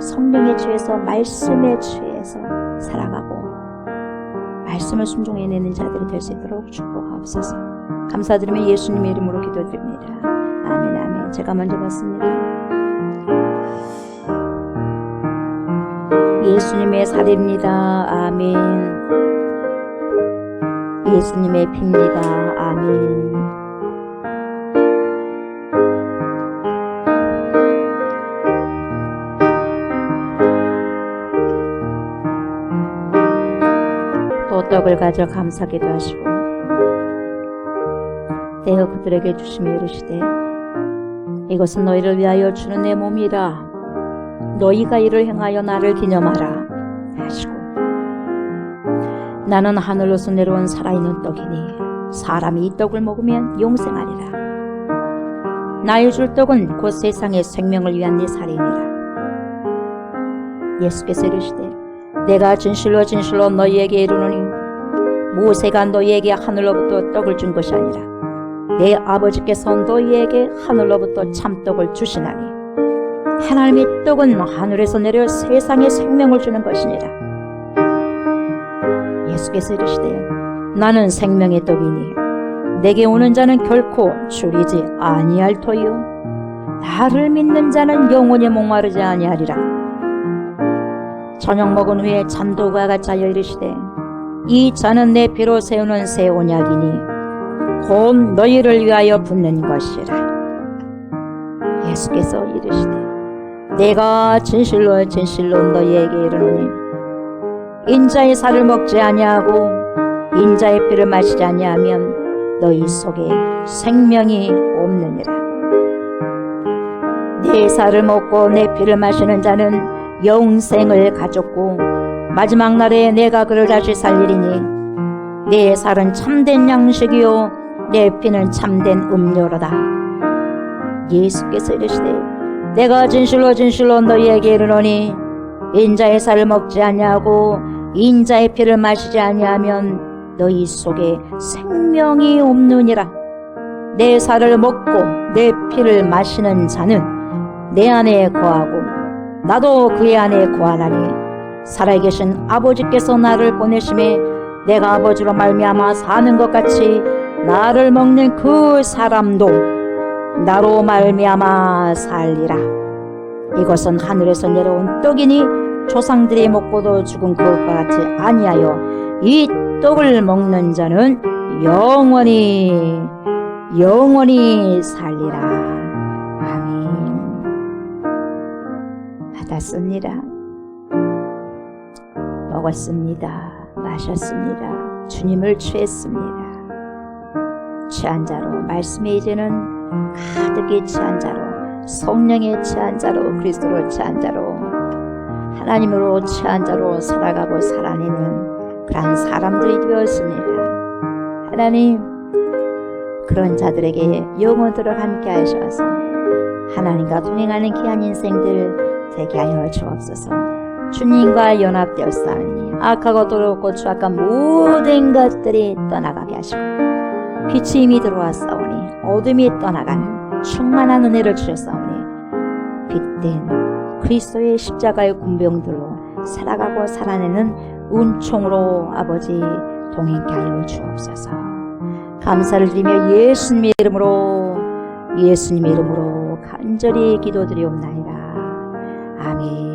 성령에 취해서 말씀에 취해서 살아가고 말씀을 순종해내는 자들이 될 수 있도록 축복하옵소서. 감사드리며 예수님의 이름으로 기도드립니다. 아멘 아멘. 제가 먼저 받습니다. 예수님의 살입니다. 아멘. 예수님의 피입니다. 아멘. 또 떡을 가져 감사기도 하시고 떼어 그들에게 주시며 이르시되 이것은 너희를 위하여 주는 내 몸이라. 너희가 이를 행하여 나를 기념하라 하시고 나는 하늘로서 내려온 살아있는 떡이니 사람이 이 떡을 먹으면 영생하리라. 나의 줄 떡은 곧 세상의 생명을 위한 내 살이니라. 예수께서 이르시되 내가 진실로 진실로 너희에게 이르노니 모세가 너희에게 하늘로부터 떡을 준 것이 아니라 내 아버지께서 너희에게 하늘로부터 참떡을 주시나니 하나님의 떡은 하늘에서 내려 세상에 생명을 주는 것이니라. 예수께서 이르시되 나는 생명의 떡이니 내게 오는 자는 결코 줄이지 아니할 터이요 나를 믿는 자는 영원히 목마르지 아니하리라. 저녁 먹은 후에 잔도가 같이 이르시되 이 잔은 내 피로 세우는 새 언약이니 곧 너희를 위하여 붓는 것이라. 예수께서 이르시되 내가 진실로 진실로 너희에게 이르노니 인자의 살을 먹지 아니하고 인자의 피를 마시지 아니하면 너희 속에 생명이 없느니라. 내 살을 먹고 내 피를 마시는 자는 영생을 가졌고 마지막 날에 내가 그를 다시 살리리니 내 살은 참된 양식이요 내 피는 참된 음료로다. 예수께서 이르시되 내가 진실로 진실로 너희에게 이르노니 인자의 살을 먹지 아니하고 인자의 피를 마시지 아니하면 너희 속에 생명이 없느니라. 내 살을 먹고 내 피를 마시는 자는 내 안에 거하고 나도 그의 안에 거하나니 살아계신 아버지께서 나를 보내심에 내가 아버지로 말미암아 사는 것 같이 나를 먹는 그 사람도 나로 말미암아 살리라. 이것은 하늘에서 내려온 떡이니 조상들이 먹고도 죽은 그것과 같이 아니하여 이 떡을 먹는 자는 영원히 살리라. 아멘. 받았습니다. 먹었습니다. 마셨습니다. 주님을 취했습니다. 취한 자로 말씀에 이제는 가득히 취한 자로 성령에 취한 자로 그리스도로 취한 자로 하나님으로 취한 자로 살아가고 살아내는 그러한 사람들이 되었습니다. 하나님 그런 자들에게 영원토록 함께 하셔서 하나님과 동행하는 귀한 인생들 되게 하여 주옵소서. 주님과 연합되었사오니 악하고 더럽고 추악한 모든 것들이 떠나가게 하시고 빛이 이미 들어왔사오니 어둠이 떠나가는 충만한 은혜를 주셨사오니 빛된 그리스도의 십자가의 군병들로 살아가고 살아내는 은총으로 아버지 동행케 하여 주옵소서. 감사를 드리며 예수님의 이름으로 간절히 기도드리옵나이다. 아멘.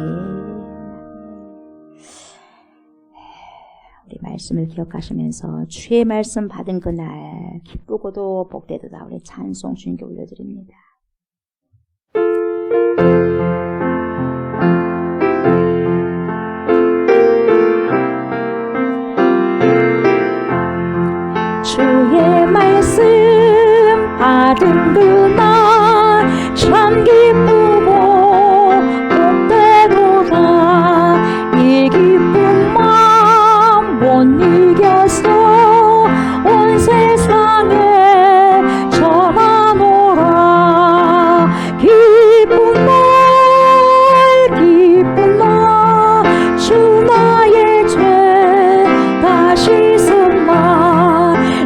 우리 말씀을 기억하시면서 주의 말씀 받은 그날 기쁘고도 복되도다. 우리 찬송 주님께 올려드립니다. 주의 말씀 받은 그날 참 기쁘고 복되도다. 이 기쁜 마음 못 이겨서 온 세상에 전하노라. 기쁜 날 주 나의 죄 다 씻은 날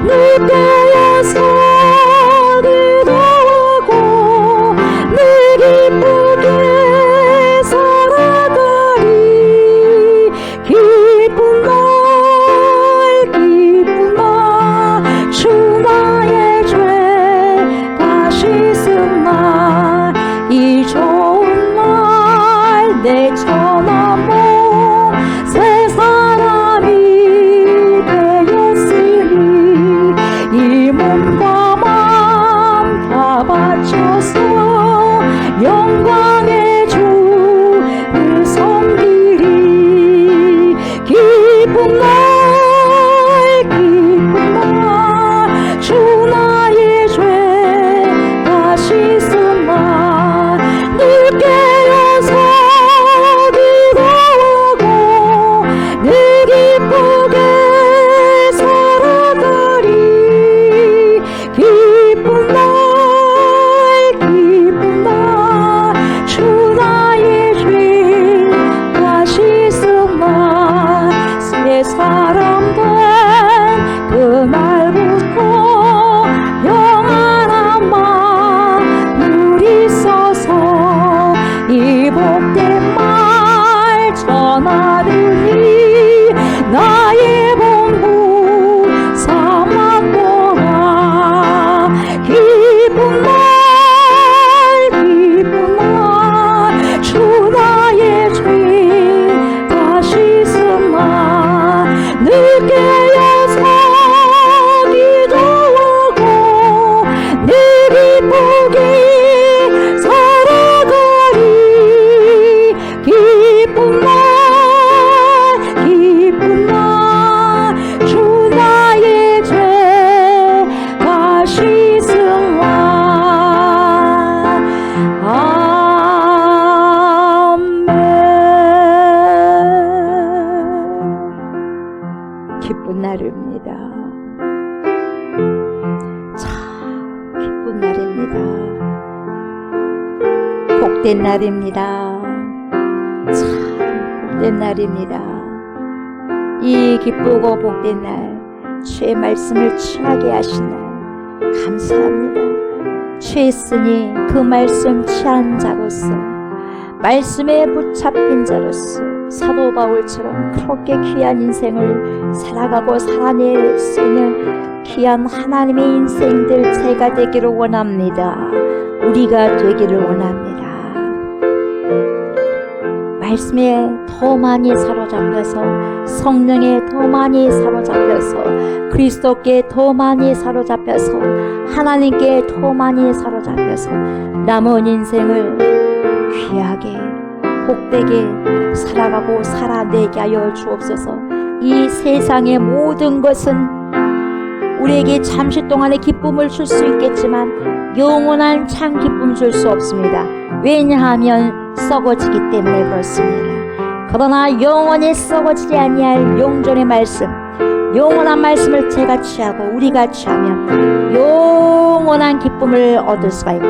늘 깨어서 기도하리. 기쁘게 살아가리. 기쁜 날 주 나의 죄가 씻음과 아멘. 기쁜 날입니다. 참 기쁜 날입니다. 복된 날입니다. 참 복된 날입니다. 이 기쁘고 복된 날, 주의 말씀을 취하게 하신 날 감사합니다. 취했으니 그 말씀 취한 자로서, 말씀에 붙잡힌 자로서 사도 바울처럼 그렇게 귀한 인생을 살아가고 살아낼 수 있는 귀한 하나님의 인생들 제가 되기를 원합니다. 우리가 되기를 원합니다. 말씀에 더 많이 사로잡혀서, 성령에 더 많이 사로잡혀서, 그리스도께 더 많이 사로잡혀서, 하나님께 더 많이 사로잡혀서 남은 인생을 귀하게 복되게 살아가고 살아내게 하여 주옵소서. 이 세상의 모든 것은 우리에게 잠시 동안의 기쁨을 줄 수 있겠지만 영원한 참 기쁨 줄 수 없습니다. 왜냐하면 썩어지기 때문에 그렇습니다. 그러나 영원히 썩어지지 아니할 영존의 말씀, 영원한 말씀을 제가 취하고 우리가 취하면 영원한 기쁨을 얻을 수가 있고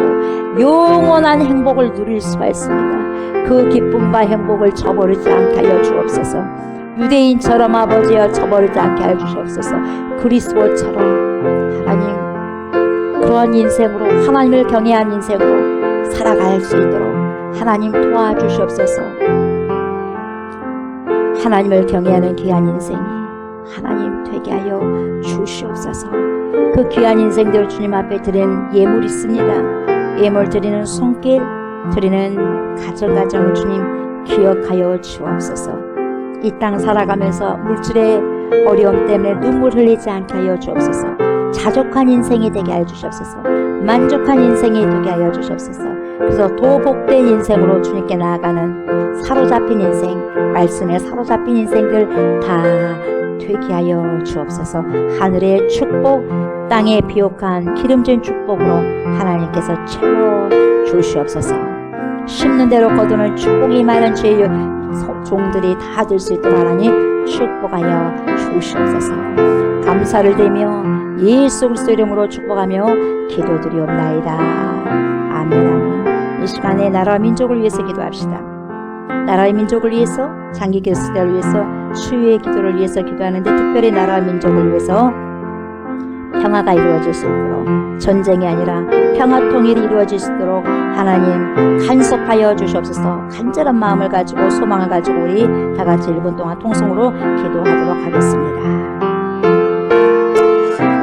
영원한 행복을 누릴 수가 있습니다. 그 기쁨과 행복을 저버리지 않게 하여 주옵소서. 유대인처럼 아버지여 저버리지 않게 하여 주옵소서. 그리스도처럼 하나님 그러한 인생으로, 하나님을 경외한 인생으로 살아갈 수 있도록 하나님 도와주시옵소서. 하나님을 경외하는 귀한 인생이 하나님 되게 하여 주시옵소서. 그 귀한 인생들 주님 앞에 드리는 예물 있습니다. 예물 드리는 손길, 드리는 가정을 주님 기억하여 주옵소서. 이 땅 살아가면서 물질의 어려움 때문에 눈물 흘리지 않게 하여 주옵소서. 자족한 인생이 되게 하여 주시옵소서. 만족한 인생이 되게 하여 주시옵소서. 그래서 더 복된 인생으로 주님께 나아가는 사로잡힌 인생, 말씀에 사로잡힌 인생들 다 되게 하여 주옵소서. 하늘의 축복, 땅에 비옥한 기름진 축복으로 하나님께서 채워 주시옵소서. 심는 대로 거두는 축복이 많은 주의 종들이 다 될 수 있도록 하나님 축복하여 주시옵소서. 감사를 드리며 예수 그리스도 이름으로 축복하며 기도드리옵나이다. 아멘. 아멘. 이 시간에 나라와 민족을 위해서 기도합시다. 나라의 민족을 위해서, 장기 그리스도를 위해서, 수유의 기도를 위해서 기도하는데 특별히 나라와 민족을 위해서 평화가 이루어질 수 있도록, 전쟁이 아니라 평화 통일이 이루어질 수 있도록 하나님 간섭하여 주시옵소서. 간절한 마음을 가지고 소망을 가지고 우리 다 같이 1분 동안 통성으로 기도하도록 하겠습니다.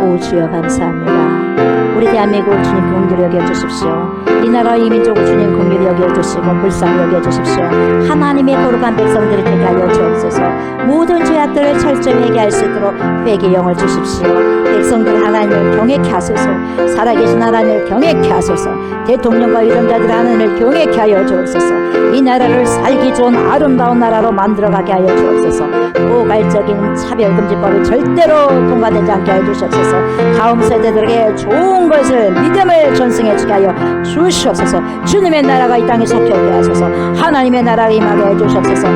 오 주여 감사합니다. 우리 대한민국을 주님 긍휼히 여겨주십시오. 이 나라 이 민족을 주님 긍휼히 여겨주시고 불쌍히 여겨주십시오. 하나님의 거룩한 백성들이 되게 하여 주옵소서. 모든 죄악들을 철저히 회개할 수 있도록 회개의 영을 주십시오. 백성들 하나님을 경외케 하소서. 살아계신 하나님을 경외케 하소서. 대통령과 위원자들 하나님을 경외케 하여 주옵소서. 이 나라를 살기 좋은 아름다운 나라로 만들어가게 하여 주옵소서. 포괄적인 차별금지법이 절대로 통과되지 않게 하여 주옵소서. 다음 세대들에게 좋은 것을, 믿음을 전승해주게 하여 주시옵소서. 주님의 나라가 이 땅에 속히 오게 하소서. 하나님의 나라가 임하게 해주시옵소서.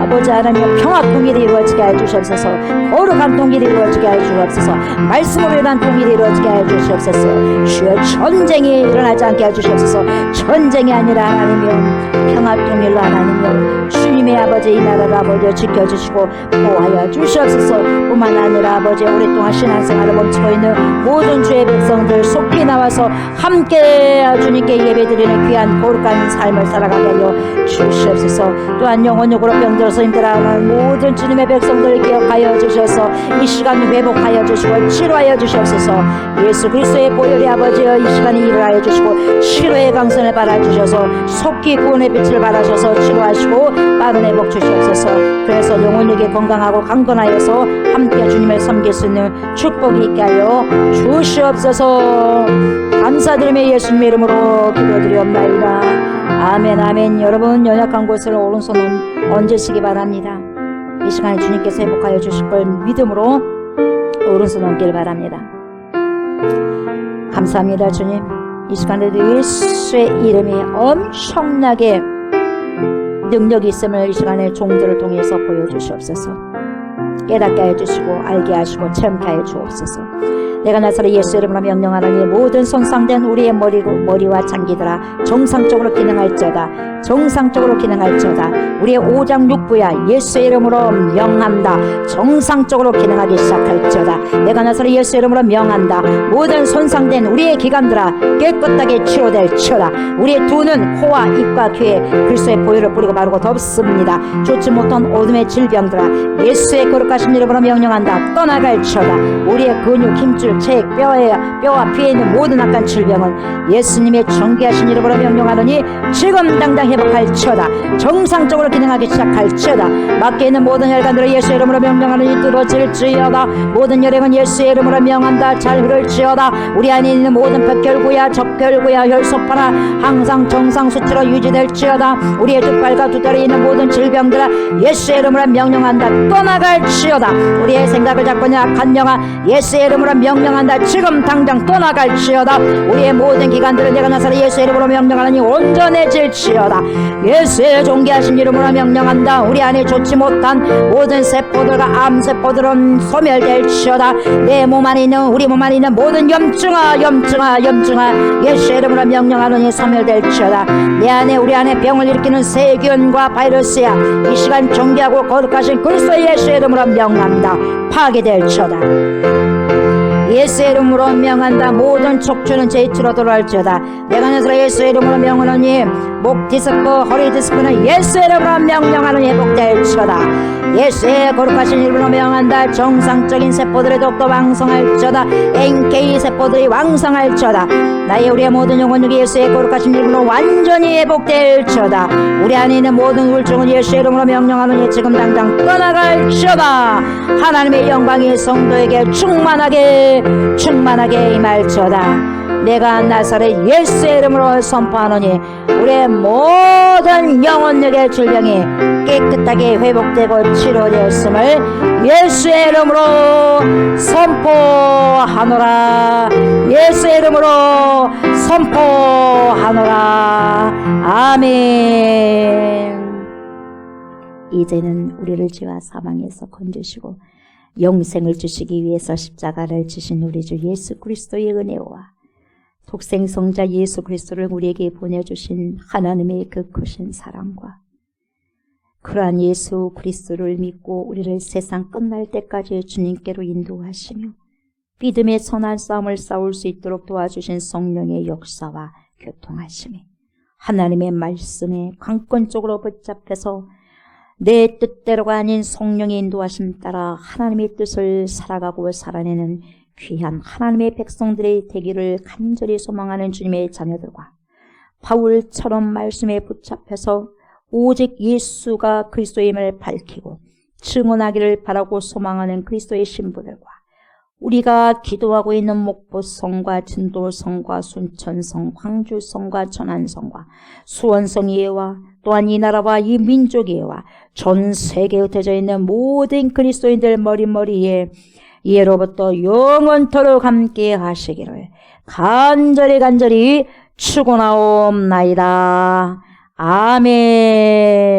아버지 하나님 평화 통일이 이루어지게 해주시옵소서. 거룩한 통일이 이루어지게 해주시옵소서. 말씀으로 인한 통일이 이루어지게 해주시옵소서. 주여 전쟁이 일어나지 않게 해주시옵소서. 전쟁이 아니라 하나님이여 평화 통일로 하나님이여 주님의 아버지 이 나라를 아버지여 지켜주시고 보호하여 주시옵소서. 뿐만 아니라 아버지 오랫동안 신앙생활을 멈추고 있는 모든 주의 백성들 속히 나와서 함께 주님께 예배드리는 귀한 거룩한 삶을 살아가게 하여 주시옵소서. 또한 영혼력으로 병들어서 힘들어하는 모든 주님의 백성들을 기억하여 주셔서 이 시간을 회복하여 주시고 치료하여 주시옵소서. 예수 그리스도의 보혈이 아버지여 이 시간에 일어나여 주시고 치료의 강선을 받아주셔서 속히 구원의 빛을 받아셔서 치료하시고 빠른 회복 주시옵소서. 그래서 영혼력이 건강하고 강건하여서 함께 주님을 섬길 수 있는 축복이 있게 하여 주시옵소서. 감사드립니다. 감사드리며 예수님의 이름으로 기도드리옵나이다. 아멘 아멘. 여러분 연약한 곳을 오른손은 얹으시기 바랍니다. 이 시간에 주님께서 회복하여 주실 걸 믿음으로 오른손 얹기를 바랍니다. 감사합니다 주님. 이 시간에도 예수의 이름이 엄청나게 능력이 있음을 이 시간에 종들을 통해서 보여주시옵소서. 깨닫게 해주시고 알게 하시고 체험케 하여 주옵소서. 내가 나사렛 예수 이름으로 명령하노니 모든 손상된 우리의 머리와 장기들아 정상적으로 기능할지어다. 정상적으로 기능할지어다. 우리의 오장육부야 예수의 이름으로 명한다. 정상적으로 기능하기 시작할지어다. 내가 나사렛 예수 이름으로 명한다. 모든 손상된 우리의 기관들아 깨끗하게 치료될지어다. 우리의 두 눈, 코와 입과 귀에 그리스도의 보혈을 뿌리고 바르고 덮습니다. 좋지 못한 어둠의 질병들아 예수의 거룩하신 이름으로 명령한다. 떠나갈지어다. 우리의 근육, 힘줄, 체액, 뼈와 피에 있는 모든 악한 질병은 예수님의 정귀하신 이름으로 명령하노니 지금 당장 회복할지어다. 정상적으로 기능하기 시작할지어다. 밖에 있는 모든 혈관들을 예수의 이름으로 명령하노니 뚫어질지어다. 모든 혈액은 예수의 이름으로 명한다. 잘 흐를지어다. 우리 안에 있는 모든 백혈구야 적혈구야 혈소파나 항상 정상 수치로 유지될지어다. 우리의 두 팔과 두 다리에 있는 모든 질병들아 예수의 이름으로 명령한다. 떠나갈지어다. 우리의 생각을 잡고 있는 악한 영아 예수의 이름으로 명령한다. 지금 당장 떠나갈지어다. 우리의 모든 기관들은 내가 나사렛 예수의 이름으로 명령하노니 온전해질지어다. 예수의 존귀하신 이름으로 명령한다. 우리 안에 좋지 못한 모든 세포들과 암세포들은 소멸될지어다. 내 몸 안에 있는 우리 몸 안에 있는 모든 염증아 예수의 이름으로 명령하노니 소멸될지어다. 내 안에 우리 안에 병을 일으키는 세균과 바이러스야 이 시간 존귀하고 거룩하신 그리스도의 예수의 이름으로 명한다. 파괴될지어다. 예수의 이름으로 명한다. 모든 척추는 제2치로 돌아올지어다. 내가 나사렛 예수의 이름으로 명하노니 목 디스크, 허리 디스크는 예수의 이름으로 명령하노니 회복될지어다. 예수의 거룩하신 이름으로 명한다. 정상적인 세포들의 독도 왕성할지어다. NK 세포들이 왕성할지어다. 나의 우리의 모든 영혼력이 예수의 거룩하신 이름으로 완전히 회복될지어다. 우리 안에 있는 모든 우울증은 예수의 이름으로 명령하노니 지금 당장 떠나갈지어다. 하나님의 영광이 성도에게 충만하게 임할지어다. 내가 나사렛 예수의 이름으로 선포하노니 우리의 모든 영혼력의 질병이 깨끗하게 회복되고 치료되었음을 예수의 이름으로 선포하노라. 예수의 이름으로 선포하노라. 아멘. 이제는 우리를 죄와 사망에서 건지시고 영생을 주시기 위해서 십자가를 지신 우리 주 예수 그리스도의 은혜와 독생성자 예수 그리스도를 우리에게 보내주신 하나님의 그 크신 사랑과 그러한 예수 그리스도를 믿고 우리를 세상 끝날 때까지 주님께로 인도하시며 믿음의 선한 싸움을 싸울 수 있도록 도와주신 성령의 역사와 교통하심이 하나님의 말씀에 강권적으로 붙잡혀서 내 뜻대로가 아닌 성령의 인도하심 따라 하나님의 뜻을 살아가고 살아내는 귀한 하나님의 백성들의 되기를 간절히 소망하는 주님의 자녀들과 바울처럼 말씀에 붙잡혀서 오직 예수가 그리스도임을 밝히고 증언하기를 바라고 소망하는 그리스도의 신부들과 우리가 기도하고 있는 목포성과 진도성과 순천성, 광주성과 천안성과 수원성 예와 또한 이 나라와 이 민족의 전 세계에 흩어져 있는 모든 그리스도인들 머리머리에 예로부터 영원토록 함께 하시기를 간절히 축원하옵나이다. 아멘.